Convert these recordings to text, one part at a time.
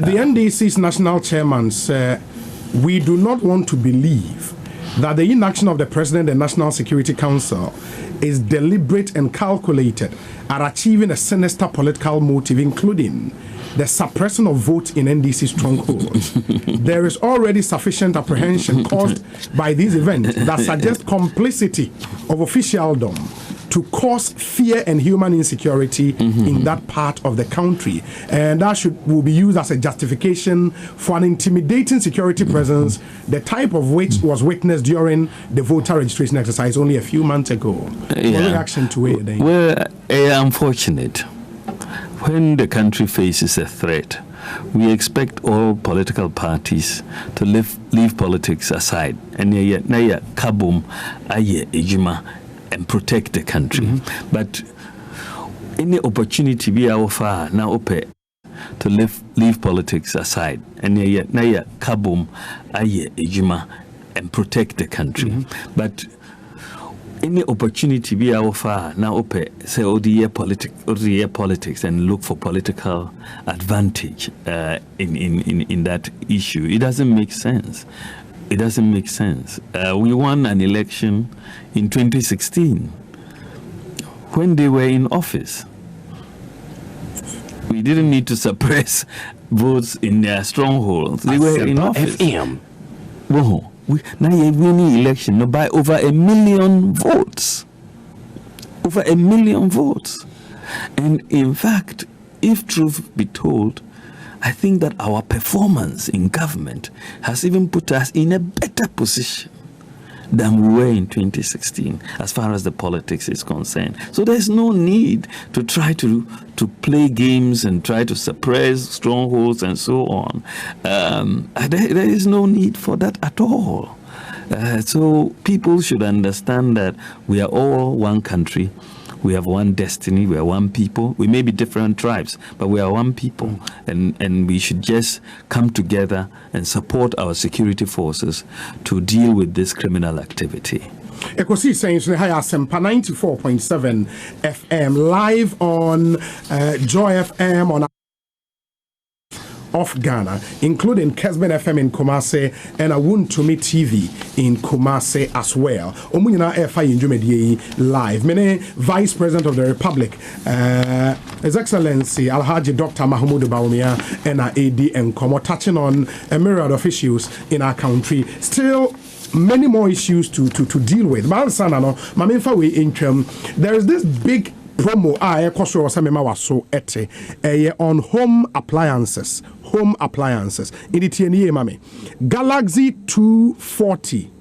The NDC's national chairman said, we do not want to believe that the inaction of the President and National Security Council is deliberate and calculated at achieving a sinister political motive, including the suppression of votes in NDC strongholds. There is already sufficient apprehension caused by these events that suggest complicity of officialdom to cause fear and human insecurity in that part of the country. And that will be used as a justification for an intimidating security presence, the type of which was witnessed during the voter registration exercise only a few months ago. What reaction to it then? Well, unfortunate. When the country faces a threat, we expect all political parties to leave politics aside and kabum aye ejuma and protect the country. But any opportunity we offer now open to leave politics aside and kabum aye ejuma and protect the country. But any opportunity we offer now open say politics and look for political advantage in that issue. It doesn't make sense. It doesn't make sense. We won an election in 2016 when they were in office. We didn't need to suppress votes in their strongholds. They were in office. Whoa. We winning election by over 1 million votes. Over 1 million votes. And in fact, if truth be told, I think that our performance in government has even put us in a better position than we were in 2016 as far as the politics is concerned. So there's no need to try to play games and try to suppress strongholds and so on. There is no need for that at all. So people should understand that we are all one country. We have one destiny. We are one people. We may be different tribes, but we are one people. And we should just come together and support our security forces to deal with this criminal activity. Ekosi saying so high Asempa 94.7 FM live on Joy FM on of Ghana, including Kesben FM in Kumasi and Awuntumi TV in Kumasi as well. Omunyina FI in Jumedi live. Mene Vice President of the Republic, His Excellency Alhaji Dr. Mahmoud Bawumia and AD and Komo touching on a myriad of issues in our country. Still many more issues to deal with. There is this big promo on home appliances. In the TNA, mami. Galaxy 240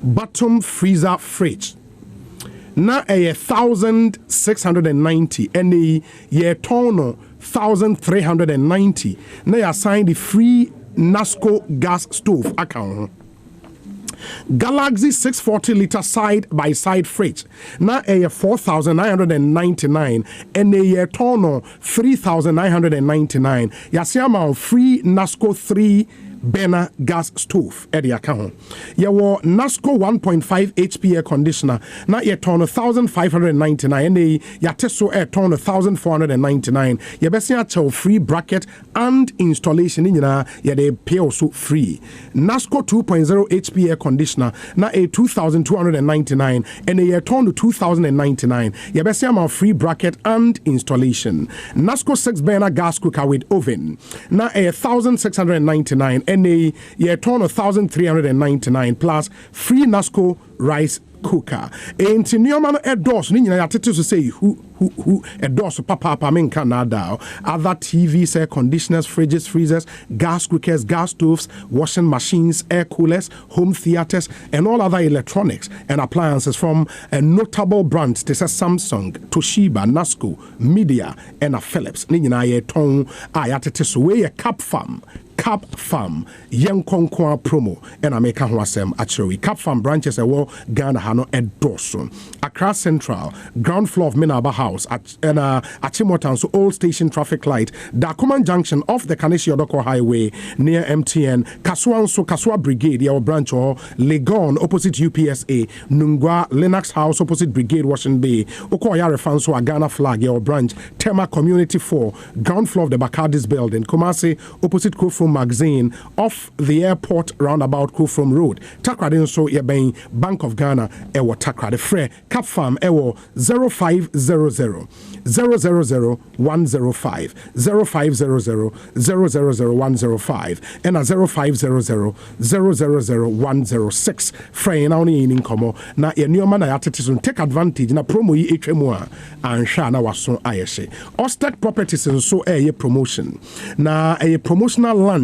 bottom freezer fridge. Na 1,690 and a year tono 1,390. Na ya sign the free Nasco gas stove account. Galaxy 640-liter side-by-side fridge. Now a 4,999 and a tono 3,999. Yasiama free Nasco 3 burner gas stove at the account. Yawo Nasco 1.5 HP air conditioner. Now a ton 1,599 and a Yateso air ton 1,499. Yabesia chow free bracket and installation in ya de pay also free. Nasco 2.0 HP air conditioner. Now a 2,299 and a ton 2,099. Yabesia free bracket and installation. Nasco 6 burner gas cooker with oven. Now a 1,699 and a year ton 1,399 plus free Nasco rice cooker. And to Newman Edos, Nina Yatito to say who Edos Papa men Canada, other TVs, air conditioners, fridges, freezers, gas cookers, gas stoves, washing machines, air coolers, home theaters, and all other electronics and appliances from a notable brands. This is Samsung, Toshiba, Nasco, Media, and a Philips. Nina Yeton Ayatito Way a Cap Farm. Cap Farm Yenkonkwa promo and America Huasem actually Cap Farm branches Ghana Hano Edoso Accra Central ground floor of Minaba House at Achimotan so Old Station traffic light Dakuman Junction off the Kaneshie Odoko Highway near MTN Kaswa Brigade your branch or Legon opposite UPSA Nungwa Lennox House opposite Brigade Washington Bay Okoya Refanso a Ghana flag your branch Tema Community 4 ground floor of the Bakadis building Kumasi opposite Kufrum Magazine off the airport roundabout Kufrum Road Takrade so yebeng Bank of Ghana ewo Takrade Frere Cap Farm ewo 0500 000 105 0500 000 105 and a 0500 000 106 Frere na oni in komo na ye nneoma na yatete take advantage na promo yi etwemu a ansha na waso ayehye Ostek Properties nso eye promotion na a promotional land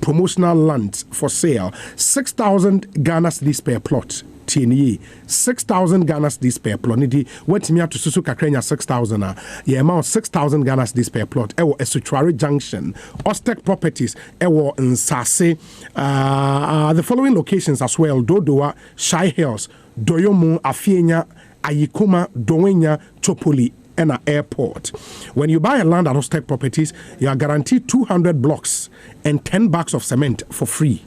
promotional land for sale 6,000 Ghana cedis per plot TNE 6,000 Ghana cedis per plot nidi wetimi ato susu kakrenya 6,000 ye amount 6,000 Ghana cedis per plot ewo Esutuare Junction Ostek Properties ewo Nsase the following locations as well Dodoa Shai Hills Doyomu Afienya Ayikuma Dowenya Chopoli and an airport. When you buy a land at Ostek Properties, you are guaranteed 200 blocks and 10 bags of cement for free.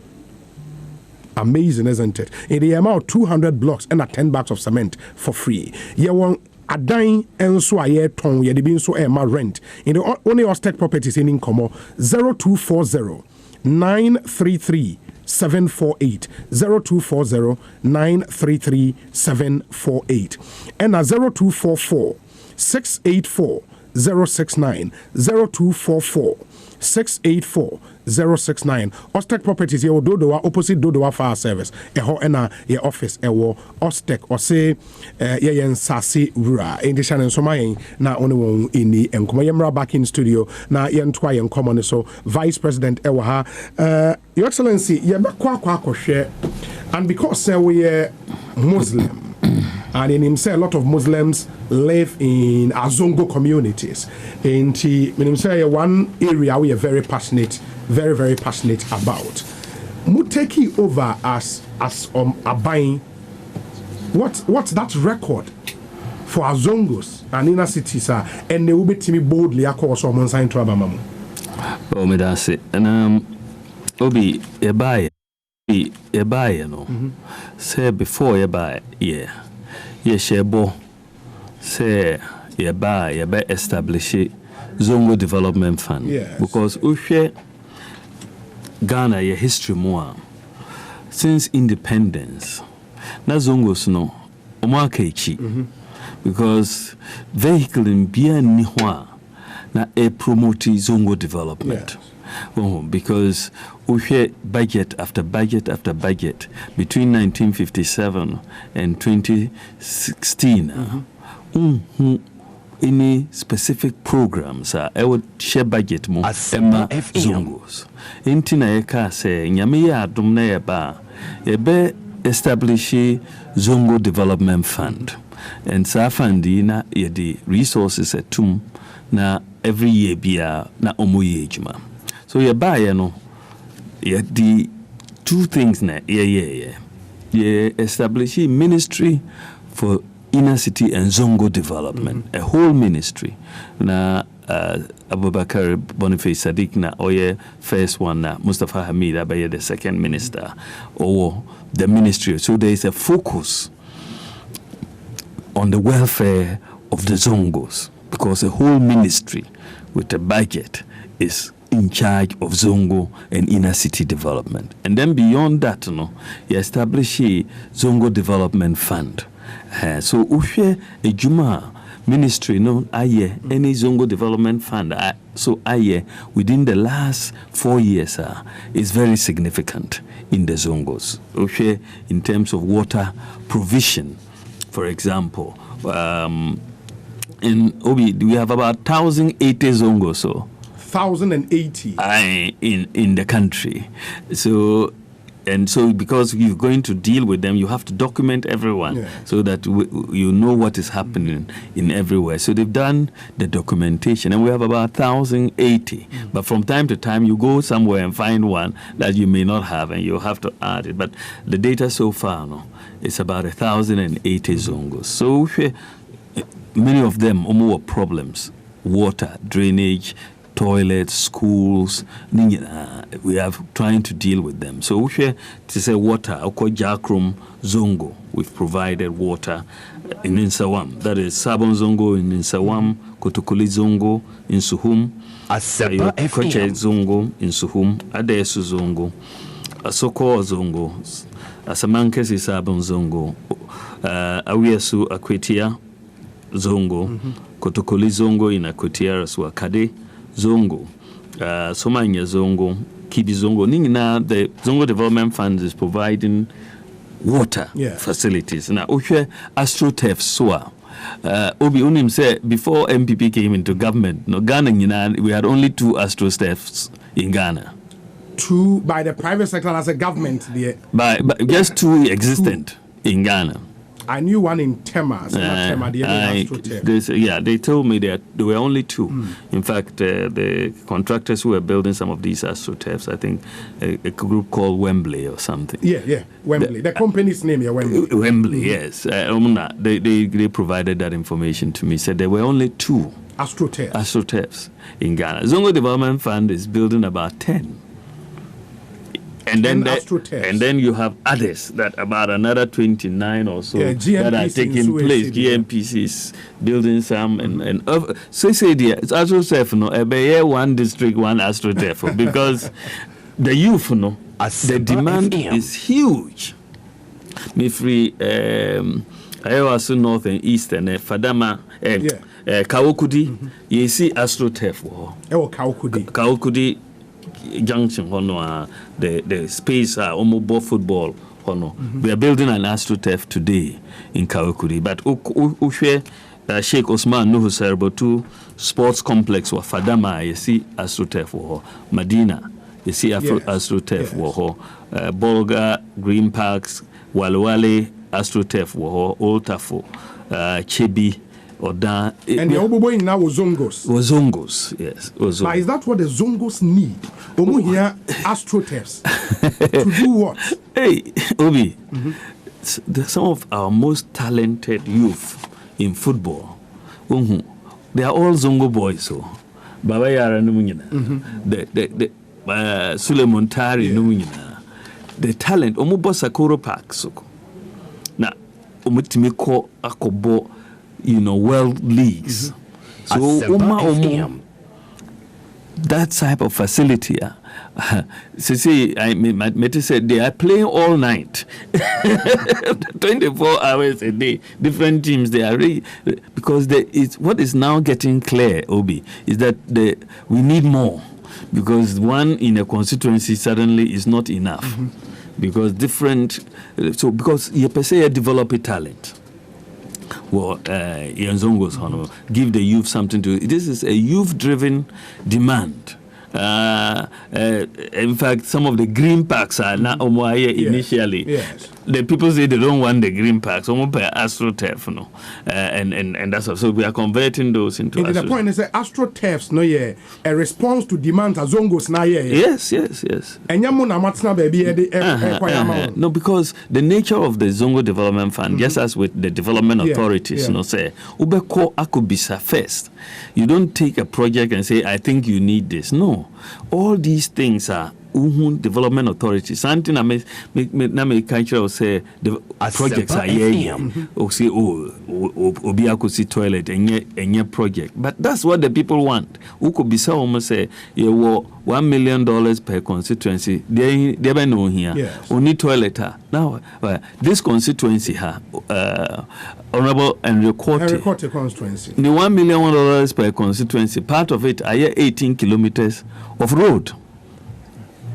Amazing, isn't it? In the amount 200 blocks and 10 bags of cement for free. You want a dime and so a year ton, you be so a rent. In the only Ostek Properties in Incomo 0240 933 748 0240 933 748 and a 0244 684 069 0244 684 069 Ostek Properties your Dodoa opposite Dodoa Fire Service eho ena ye office ewo Ostek or say ye nsase wura indi channel so my na oni won ini enkomo yemra back in studio na ye ntwa ye enkomo so Vice President ewo ha Your Excellency ye be kwa share and because we are Muslim and in himself, a lot of Muslims live in our Zongo communities. And in say one area we are very passionate about. Muteki over as Abain. What's that record for our Zongos and inner cities and they will be timmy boldly across on sign to Abamamu. Oh, me that's it. And Obi a buy no. Say before you buy, yeah. Yeshebo say ye buy establish Zongo Development Fund. Yes. Because Ushe Ghana ye history more since independence. Na Zongos no Omakechi. Because vehicle in Bia Nihwa na e promote Zongo development. Yes. Because we had budget after budget after budget between 1957 and 2016. Any specific programs I would share budget more Emma Zongos. Intina eka say nyame ya adom na yeba ebe establish Zongo Development Fund. And sa fundi na yedi resources etum na every year bia na omoye ejuma. So you buy, the two things na you establish a ministry for inner city and Zongo development, a whole ministry. Na Abubakar Boniface Sadiq na oye first one na Mustafa Hamid abaye the second minister or the ministry. So there is a focus on the welfare of the Zongos because a whole ministry with a budget is in charge of Zongo and inner city development. And then beyond that, you establish a Zongo Development Fund. So Ushe a Juma ministry, aye, any Zongo Development Fund, so aye, within the last 4 years, is very significant in the Zongos. Ushe in terms of water provision, for example, in Obi, we have about 1,080 Zongos, so 1,080 in the country. So And so, because you're going to deal with them, you have to document everyone so that you know what is happening in everywhere. So they've done the documentation, and we have about 1,080. But from time to time, you go somewhere and find one that you may not have, and you have to add it. But the data so far, it's about 1,080 Zongos. So many of them were problems: water, drainage, toilets, schools. We are trying to deal with them. So to say water, Jakrum Zongo, we've provided water in Insawam. That is Sabon Zongo in Insawam, Kotukuli Zongo in Suhum, Koche Zongo in Suhum, Adesu Zongo, Asoko Zongo, Asamankesi Sabon Zongo, Awiesu Akwetia Zongo, Kotukuli Zongo in Akwetia Suakade Zongo, Somanya Zongo, Kibi Zongo. The Zongo Development Fund is providing water facilities. Now, AstroTurf SOA. Obi Unim said before MPP came into government, Ghana, we had only 2 AstroTurfs in Ghana. 2 by the private sector as a government there. By just 2 existent in Ghana. I knew one in Tema. They told me that there were only 2. In fact, the contractors who were building some of these AstroTurfs, I think a group called Wembley or something. Wembley. The company's name, Wembley. Wembley, yes. They provided that information to me. Said there were only 2 AstroTurfs in Ghana. Zongo Development Fund is building about 10. And then you have others that about another 29 or so that are taking place. GMPCs building some and so say it's AstroTurf one district, one AstroTurf because the youth the demand is huge. Me free I also north and east and Fadama Kawokudi you see AstroTurf Kawokudi junction the space almost football we are building an AstroTurf today in Kawakuri, but Sheikh Osman Nuhu Serbotu sports complex wa Fadama you see AstroTurf Medina you see AstroTurf Bolga Green Parks Walwale AstroTurf Old Tafo Chebi Oda, and the Oboboy now was Zongos. Yes. But is that what the Zongos need? Omo here AstroTurfs to do what? Hey, Obi, some of our most talented youth in football, they are all Zongo boys. So, Baba Yara Numina, the Suleiman Tari Numina, the talent. Omo Bosakoro Park so. Na Omutimiko Akobo. World leagues. So, that type of facility, Mete said they are playing all night, 24 hours a day. Different teams, they are because what is now getting clear, Obi, is that we need more because one in a constituency suddenly is not enough because because you per se develop a talent. Give the youth something to. This is a youth-driven demand. In fact, some of the green parks are now initially. Yes. The people say they don't want the green parks. Almost by AstroTurf, and that's all. So we are converting those into. And the point is that AstroTurfs, a response to demands as Zongos now. Yes. And no, because the nature of the Zongo Development Fund, just as with the development authorities, say Ubeko Akubisa first. You don't take a project and say, I think you need this. No, all these things are development authority. Something I may culture say the projects are or say Obiakusi toilet and project. But that's what the people want. Who could be so almost say $1 million per constituency. They know here. Yes. Only toilet. Now this constituency Honorable Henry Cote constituency. The $1 million per constituency, part of it are 18 kilometers of road.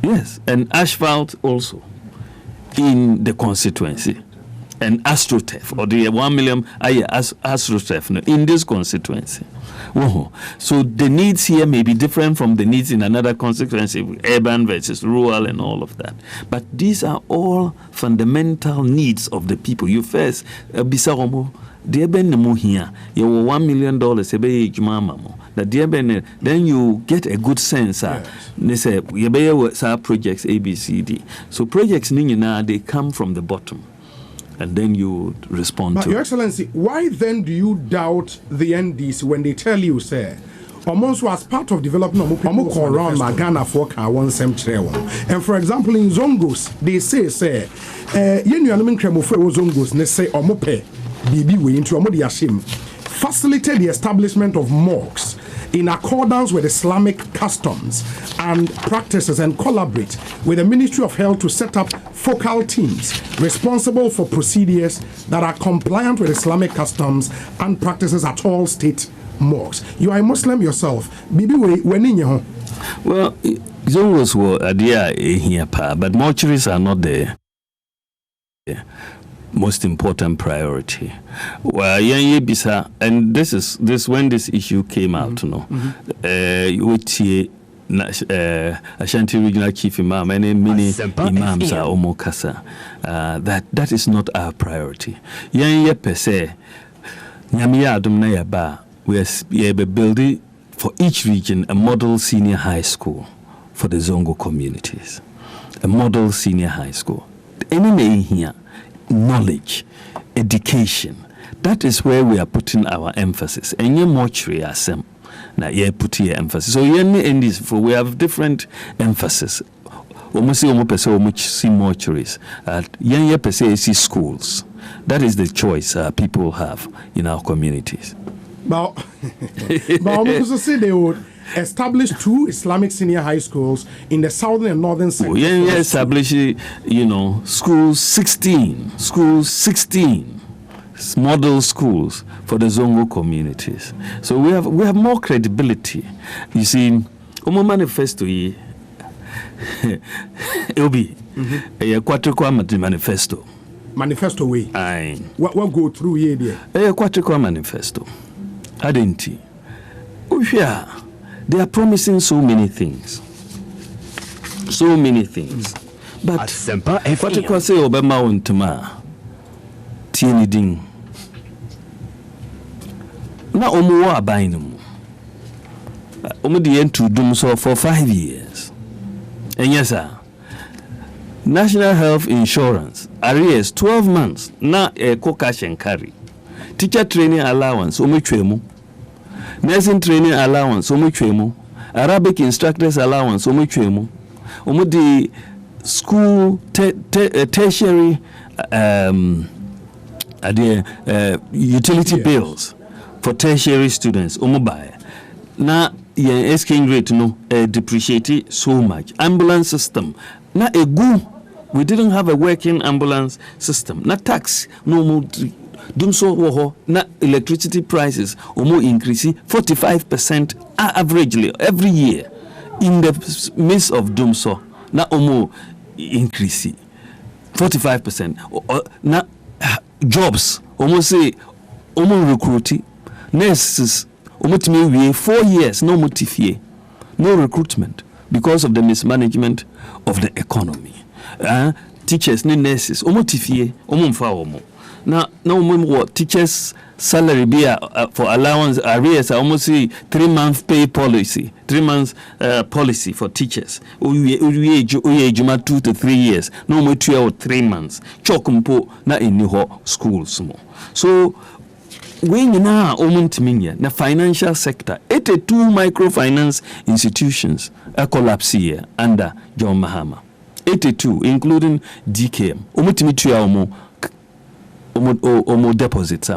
Yes, and asphalt also in the constituency. and AstroTurf, or the 1 million AstroTurf in this constituency. So the needs here may be different from the needs in another constituency, urban versus rural and all of that. But these are all fundamental needs of the people. You first, Bisaromo, here, you $1 million, then you get a good sense. They say, projects A, B, C, D. So projects, they come from the bottom. And then you respond to. Your Excellency, why then do you doubt the NDC when they tell you, sir, almost as part of development, around Ghana for and for example, in Zongos, they say, sir, Zongos, they say, Omope, BB, we into Omodiashim, facilitate the establishment of mosques in accordance with Islamic customs and practices, and collaborate with the Ministry of Health to set up focal teams responsible for procedures that are compliant with Islamic customs and practices at all state mosques. You are a Muslim yourself. Bibi, when in your well, Zongos were here, but mortuaries are not the most important priority. Well, and this when this issue came out, Ashanti Regional Chief Imam and many imams are omokasa. That is not our priority. Per se, we are building for each region a model senior high school for the Zongo communities. A model senior high school. Anyway here, knowledge, education. That is where we are putting our emphasis. And your mortuary assem. Now, put here emphasis. So, in this, we have different emphasis. Almost see mortuaries. Per se, see schools. That is the choice people have in our communities. But also say they would establish 2 Islamic senior high schools in the southern and northern sectors. Establish, schools 16. Model schools for the Zongo communities. So we have more credibility. You see, Manifesto it'll be a quatriquam manifesto. Manifesto way. Aye. What go through here there? A quatriquam manifesto. Adenti. Yeah. They are promising so many things. But what you say Obama untuma tieni ding. Na omuwa abainu. Omudi entu dum so for 5 years. And yes sir. National Health Insurance arrears 12 months na cash and carry. Teacher training allowance omuchwemu. Nursing training allowance omuchwemu. Arabic instructors allowance omuchwemu. Omudi school tertiary utility bills for tertiary students omubai. Na ye exchange rate depreciate so much. Ambulance system na egu. We didn't have a working ambulance system. Na tax no more. Dumso woho na electricity prices omo increase 45% averagely every year. In the midst of Dumso na omo increase 45%. Na jobs omo say omo recruiting nurses omo timi 4 years no motifie, no recruitment because of the mismanagement of the economy. Teachers ni nurses omo tifie omo mfa omo. Now what teachers' salary be for allowance arrears? I almost see 3-month pay policy, 3 months policy for teachers. Juma 2 to 3 years. No more 2 or 3 months. Chokumpo na iniho schools mo. So when you now na financial sector, 82 microfinance institutions are collapse here under John Mahama. 82, including DKM. Omo deposits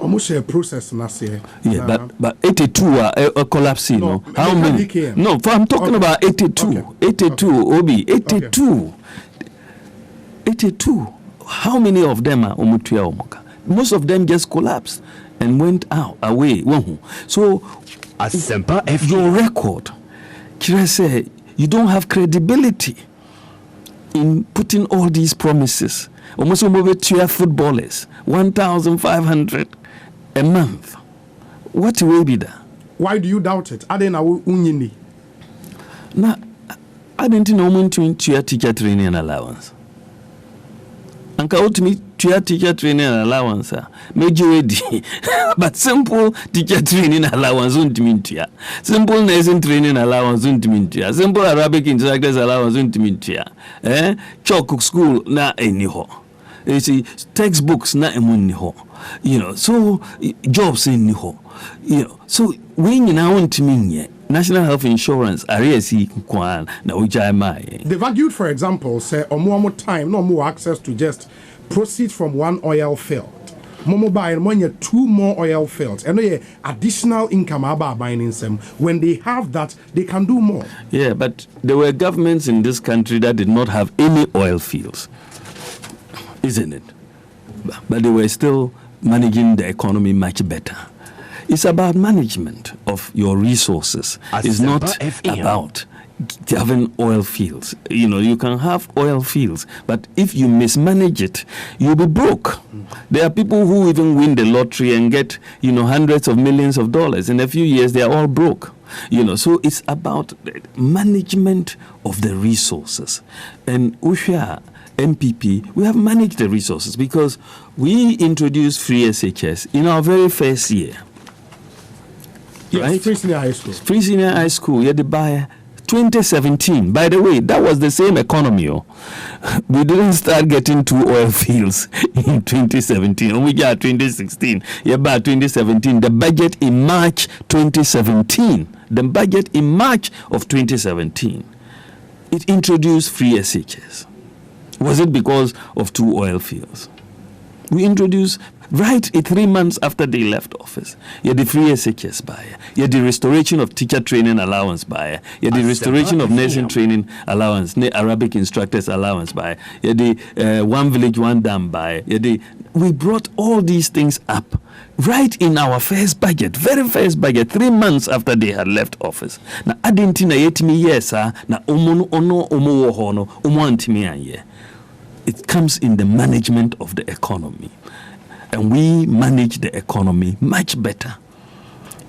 almost a process last year. Yeah, but 82 are collapsing. No, how many? DKM. No, I'm talking about 82. Okay. 82, Obi, 82. Okay. 82. How many of them are Omutuya Omoka? Most of them just collapsed and went away. So, your record, Kira said, you don't have credibility in putting all these promises Almost over 2 footballers, 1,500 a month. What will be that? Why do you doubt it? I didn't know. Now, I didn't know to teacher training and allowance. And out me teacher training and allowance, major but simple teacher training allowance won't mean to simple nursing training allowance won't mean to simple Arabic instructors allowance won't mean to chalk school na anyhow. You see, textbooks na emuniho. So jobs in niho. So when you now want to mean National Health Insurance, They've argued, for example, say or more time, no more access to just proceeds from one oil field. Momo buy when you 2 more oil fields, and additional income about buying them. When they have that, they can do more. Yeah, but there were governments in this country that did not have any oil fields, isn't it? But they were still managing the economy much better. It's about management of your resources. It's not about having oil fields. You can have oil fields, but if you mismanage it, you'll be broke. There are people who even win the lottery and get, hundreds of millions of dollars. In a few years, they are all broke. So it's about management of the resources. And Usha, MPP, we have managed the resources because we introduced free SHS in our very first year. Yes, right? Free senior high school. Free senior high school, yeah, the buyer. 2017. By the way, that was the same economy. We didn't start getting 2 oil fields in 2017. We got 2016. Yeah, by 2017. The budget in March 2017. The budget in March of 2017. It introduced free SHS. Was it because of 2 oil fields? We introduced right 3 months after they left office. You had the free SHS buyer. You had the restoration of teacher training allowance buyer. You had the restoration of nursing training allowance, Arabic instructors allowance buyer. You had the one village, one dam buyer. We brought all these things up right in our first budget, very first budget, 3 months after they had left office. Now, I didn't know yes, na it comes in the management of the economy. And we manage the economy much better.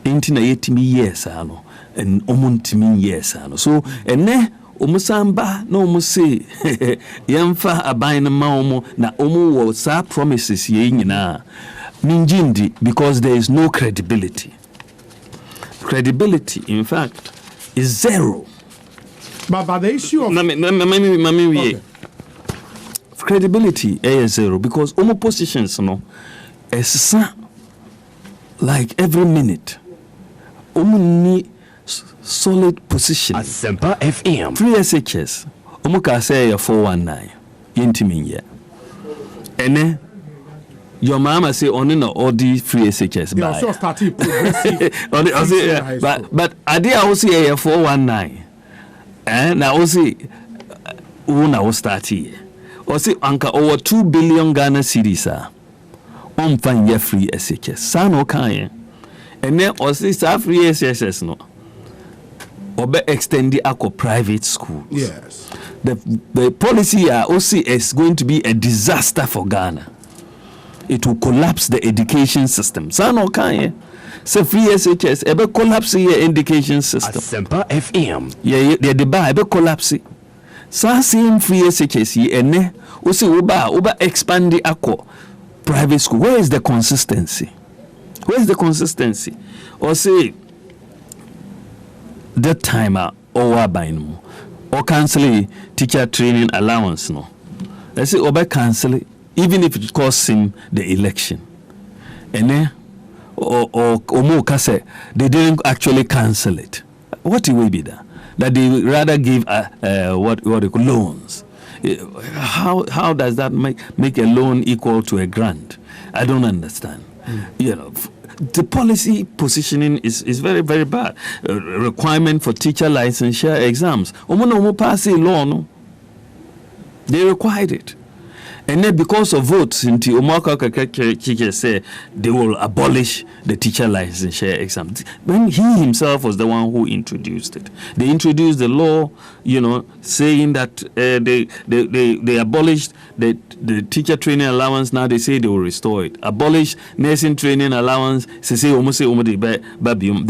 Intina yetimi yes ano and omuntimi yes ano. So ene omusamba no omuse yamfa abaina maomo na omu wo sa promises ye nyina minjindi because there is no credibility. Credibility, in fact, is zero. But the issue of okay. Credibility is zero because omu positions is like every minute. Omu ni solid position. Asempa FM. Free SHS. Omu ka say 419. Yintimi ye. Ene your mama say only no all the free SHS buy. Yeah, so started progressive. But ade I also say 419. Na also una will start here. Or say anka over 2 billion Ghana cedis on find your free SHS. Sa no kan. And then or say sa free SHS no. Or be extend the ako private schools. Yes. The policy also is going to be a disaster for Ghana. It will collapse the education system. Sa no kan. So free SHS ebe collapse your education system. Asempa FM. Yeah, the buy ebe collapse. Sa same free SHS ene o say uba expand the akọ private school. Where is the consistency? Or say that time or buy no or cancel teacher training allowance no. Let's say oba cancel it, even if it costs him the election. Ene or more say they didn't actually cancel it. What will be that? That they rather give what they call loans. How does that make a loan equal to a grant? I don't understand. The policy positioning is very, very bad. Requirement for teacher licensure exams. Omo pass a law, no? They required it. And then because of votes, until Omaka say they will abolish the teacher licensure exam. When he himself was the one who introduced it. They introduced the law, saying that they abolished the teacher training allowance. Now they say they will restore it. Abolish nursing training allowance. They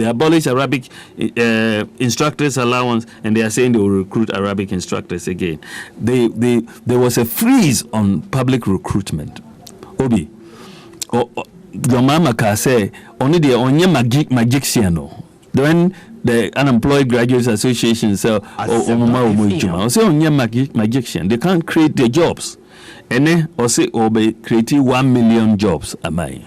abolish Arabic instructors allowance, and they are saying they will recruit Arabic instructors again. There was a freeze on public recruitment. Obi, your mama can say only the onye magiciano. When the Unemployed Graduates Association say onye magician, they can't create the jobs. And then or say creating 1 million jobs. Am I?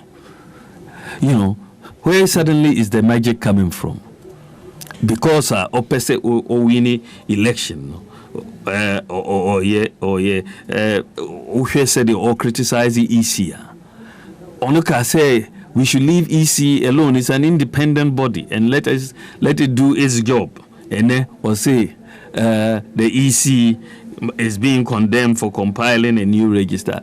Where suddenly is the magic coming from? Because opposite winning election. Said or criticize the EC. Onuka say we should leave EC alone. It's an independent body and let it do its job. And then or say the EC is being condemned for compiling a new register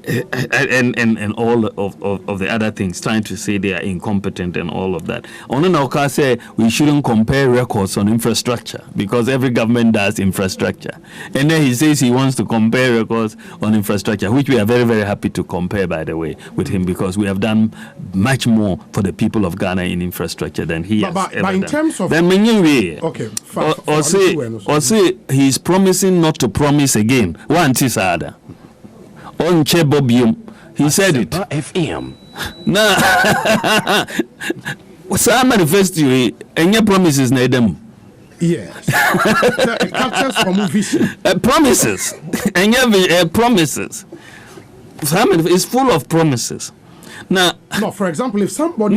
and all of the other things, trying to say they are incompetent and all of that. Onuka say we shouldn't compare records on infrastructure because every government does infrastructure. And then he says he wants to compare records on infrastructure, which we are very, very happy to compare, by the way, with him because we have done much more for the people of Ghana in infrastructure than he has ever done. Terms of then or say he's promising not to promise again. One tisada. On Chebobium, he said it. FM. Nah, what's our manifesto? And your promises, Nedem. Yes. It captures from vision. Promises. And your promises. It's full of promises. Now, no, for example, if somebody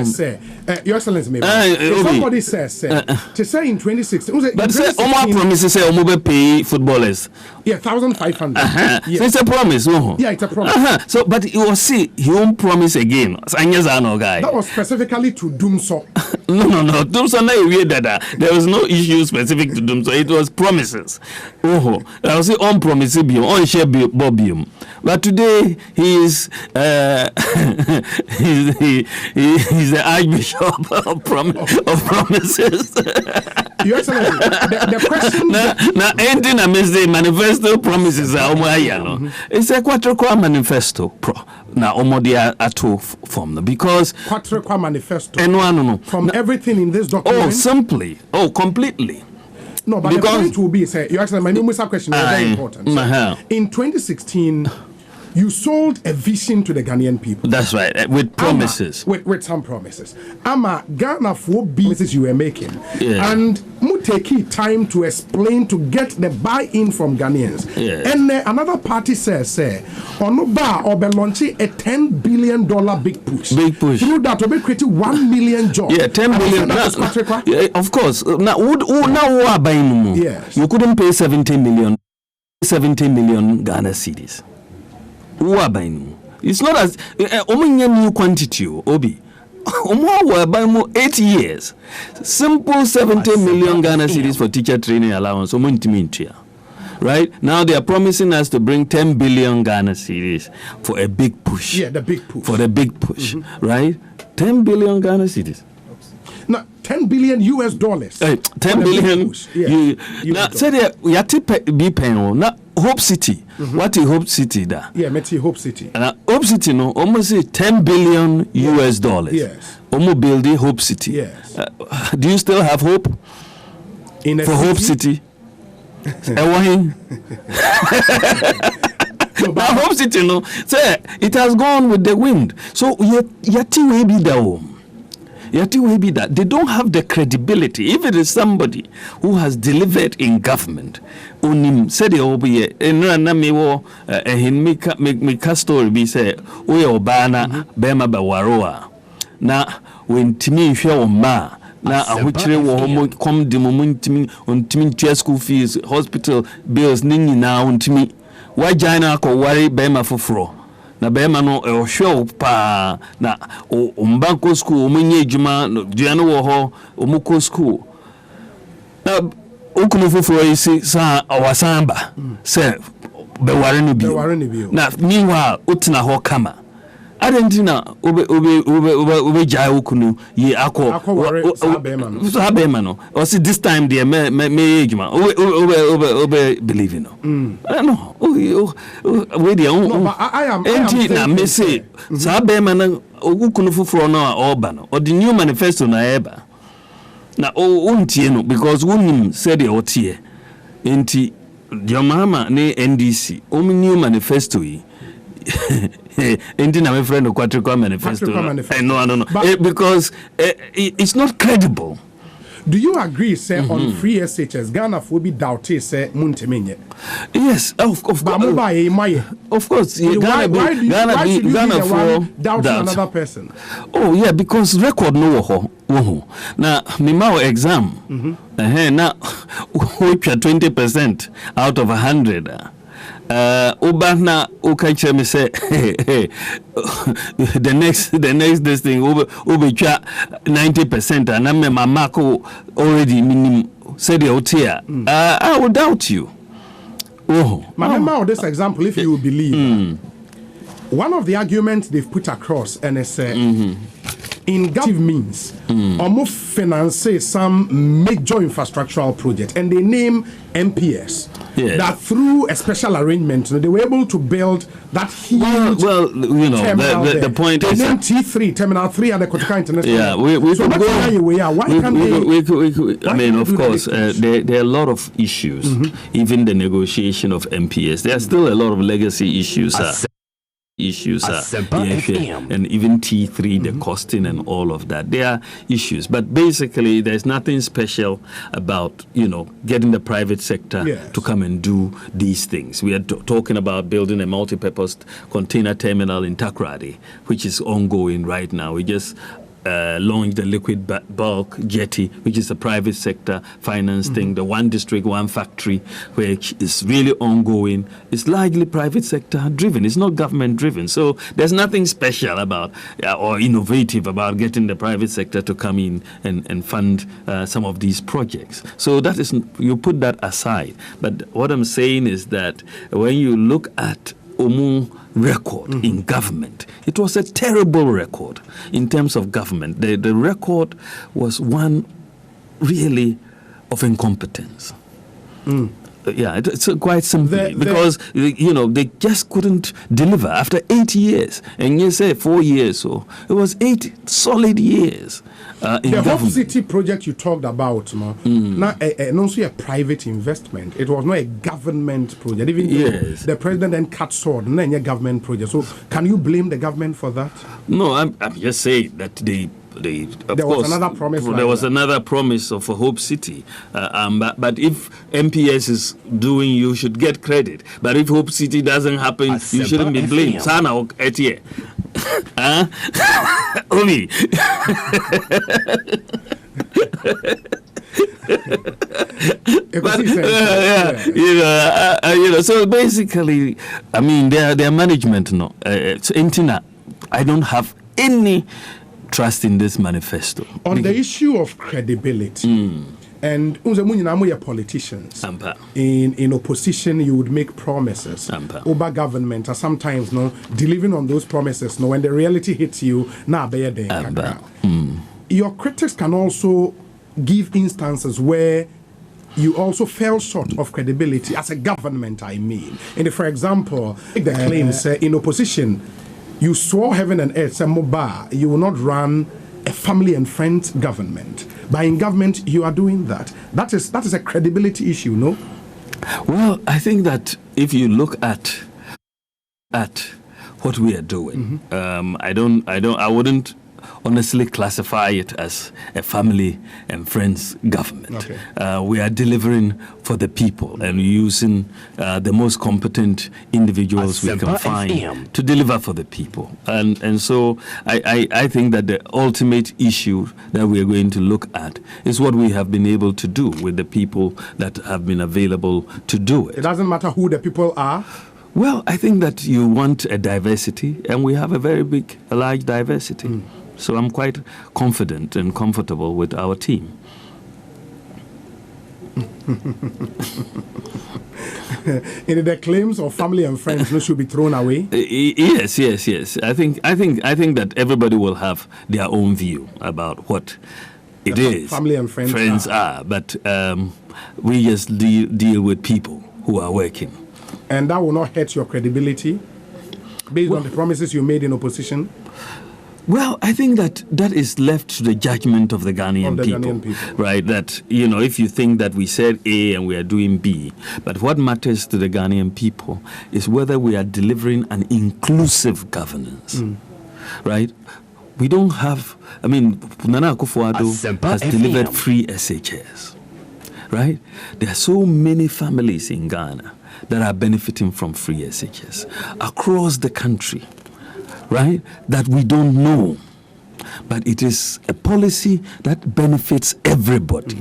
says, Your Excellency, maybe if somebody says, to say in 2016, but say Omar promises say Omobe pay footballers. Yeah, 1,500. Yes. So it's a promise. Yeah, it's a promise. So, but you will see, he won't promise again. That was specifically to Dumso. No. Dumso na weird that there was no issue specific to Dumso. It was promises. I will say on promise bium, on share bobium. But today he is he's the Archbishop of promises. Your Excellency, the question now ending amidst the manifesto promises are it's a quattroquar manifesto now omodia ato form because quattroquar manifesto no from everything in this document completely. No, but because the point will be, say, Your Excellency, my name is a question very important. So, in 2016, you sold a vision to the Ghanaian people. That's right, with promises. With some promises. Ghana for businesses you were making. Yeah. And you take time to explain to get the buy-in from Ghanaians. Yeah. And another party says, Onoba or be launching a $10 billion big push. Through that, we'll be creating 1 million jobs. Yeah, 10 billion. Yeah, of course. Now, yes. You couldn't pay 70 million Ghana cedis. It's not as new quantity, Obi. 8 years. Simple 70 million Ghana cedis for teacher training allowance. Right? Now they are promising us to bring 10 billion Ghana cedis for a big push. Yeah, the big push. For the big push. Mm-hmm. Right? 10 billion Ghana cedis. No, $10 billion US dollars. 10 billion. Now, say we have to be paying. Now, Hope City. Mm-hmm. What is Hope City da? Yeah, Meti Hope City. Hope City no almost say 10 billion US dollars. Yes. Almost building Hope City. Yes. Do you still have hope for Hope City? Now Hope City no say it has gone with the wind. So yati we be down. They don't have the credibility. If it is somebody who has delivered in government, unim said obi enra me wo me story be say we obana bema ba waroa na wentimi hwe o ma na ahokyere wo homo kom de montimi tua school fees, hospital bills ninyi na ontimi wajana ko wari bema foforo na bema no ohwe pa na umbanko school omunye adwuma duane wo ho omuko school na okunu foforo isi sa awasamba se Bewarenu bio. Now, meanwhile, Utina ho kama. Argentina ube jai ukunu ye ako sabemano. Or see this time the me age man. Ube believe no. No. We the I am na me say sabemano ukunu fufuro na obano. Or the new manifesto na eba. Na untie no because unim said the otie. Enti your mama ne NDC. New manifesto yi. My friend of Quatrico Manifesto. No. Because it's not credible. Do you agree, sir, on free SHS? Ghana will be doubted, sir, Muntemenye? Yes, of course. Of course. Ghana for doubting another person. Oh, yeah, because record no. Now, Mimao exam. Now, we 20% out of 100. Ubana ukache me say the next this thing ubecha 90% and I'm mamako already minim say the otia. I would doubt you. Remember this example, if you believe one of the arguments they've put across and it's in government means almost finance some major infrastructural project and they name MPS. Yeah. That through a special arrangement, they were able to build that huge the point is T3 Terminal 3 at the Kotika International. Yeah, we so could go. Why can't they? I mean, of course, there are a lot of issues. Even the negotiation of MPS, there are still a lot of legacy issues. And even T3, the costing and all of that. There are issues. But basically, there's nothing special about, getting the private sector to come and do these things. We are talking about building a multi-purpose container terminal in Takoradi, which is ongoing right now. We just launched the liquid bulk jetty, which is a private sector finance thing. The one district, one factory, which is really ongoing. It's largely private sector driven. It's not government driven. So there's nothing special about or innovative about getting the private sector to come in and fund some of these projects. So that is, you put that aside. But what I'm saying is that when you look at Omu record in government, it was a terrible record in terms of government. The record was one really of incompetence. Yeah, it's quite simple because they just couldn't deliver after 8 years, and you say 4 years, so it was 8 solid years. The Hope City project you talked about, not also a private investment. It was not a government project. Even the president then cut sword, not a government project. So can you blame the government for that? No, I'm just saying that there was another promise of a Hope City. But if MPS is doing, you should get credit. But if Hope City doesn't happen, you shouldn't be blamed. Sana etie. Only. So basically, I mean, their management, I don't have any trust in this manifesto. On the issue of credibility, and you're politicians. In opposition, you would make promises over government, or sometimes delivering on those promises. When the reality hits you, your critics can also give instances where you also fell short of credibility as a government, I mean. And for example, the claims in opposition, you swore heaven and earth, you will not run a family and friends government. But in government, you are doing that. That is a credibility issue, no? Well, I think that if you look at what we are doing, I wouldn't honestly classify it as a family and friends government. We are delivering for the people and using the most competent individuals we can find to deliver for the people. And so I think that the ultimate issue that we are going to look at is what we have been able to do with the people that have been available to do it. It doesn't matter who the people are. Well, I think that you want a diversity, and we have a large diversity. So I'm quite confident and comfortable with our team. the claims of family and friends should be thrown away. Yes. I think that everybody will have their own view about what it is. Family and friends are, but we just deal with people who are working. And that will not hurt your credibility based on the promises you made in opposition? Well, I think that is left to the judgment of the Ghanaian people. Right? That, if you think that we said A and we are doing B, but what matters to the Ghanaian people is whether we are delivering an inclusive governance. Right? We don't have, Nana Akufo-Addo has delivered free SHS. Right? There are so many families in Ghana that are benefiting from free SHS across the country, right? That we don't know. But it is a policy that benefits everybody,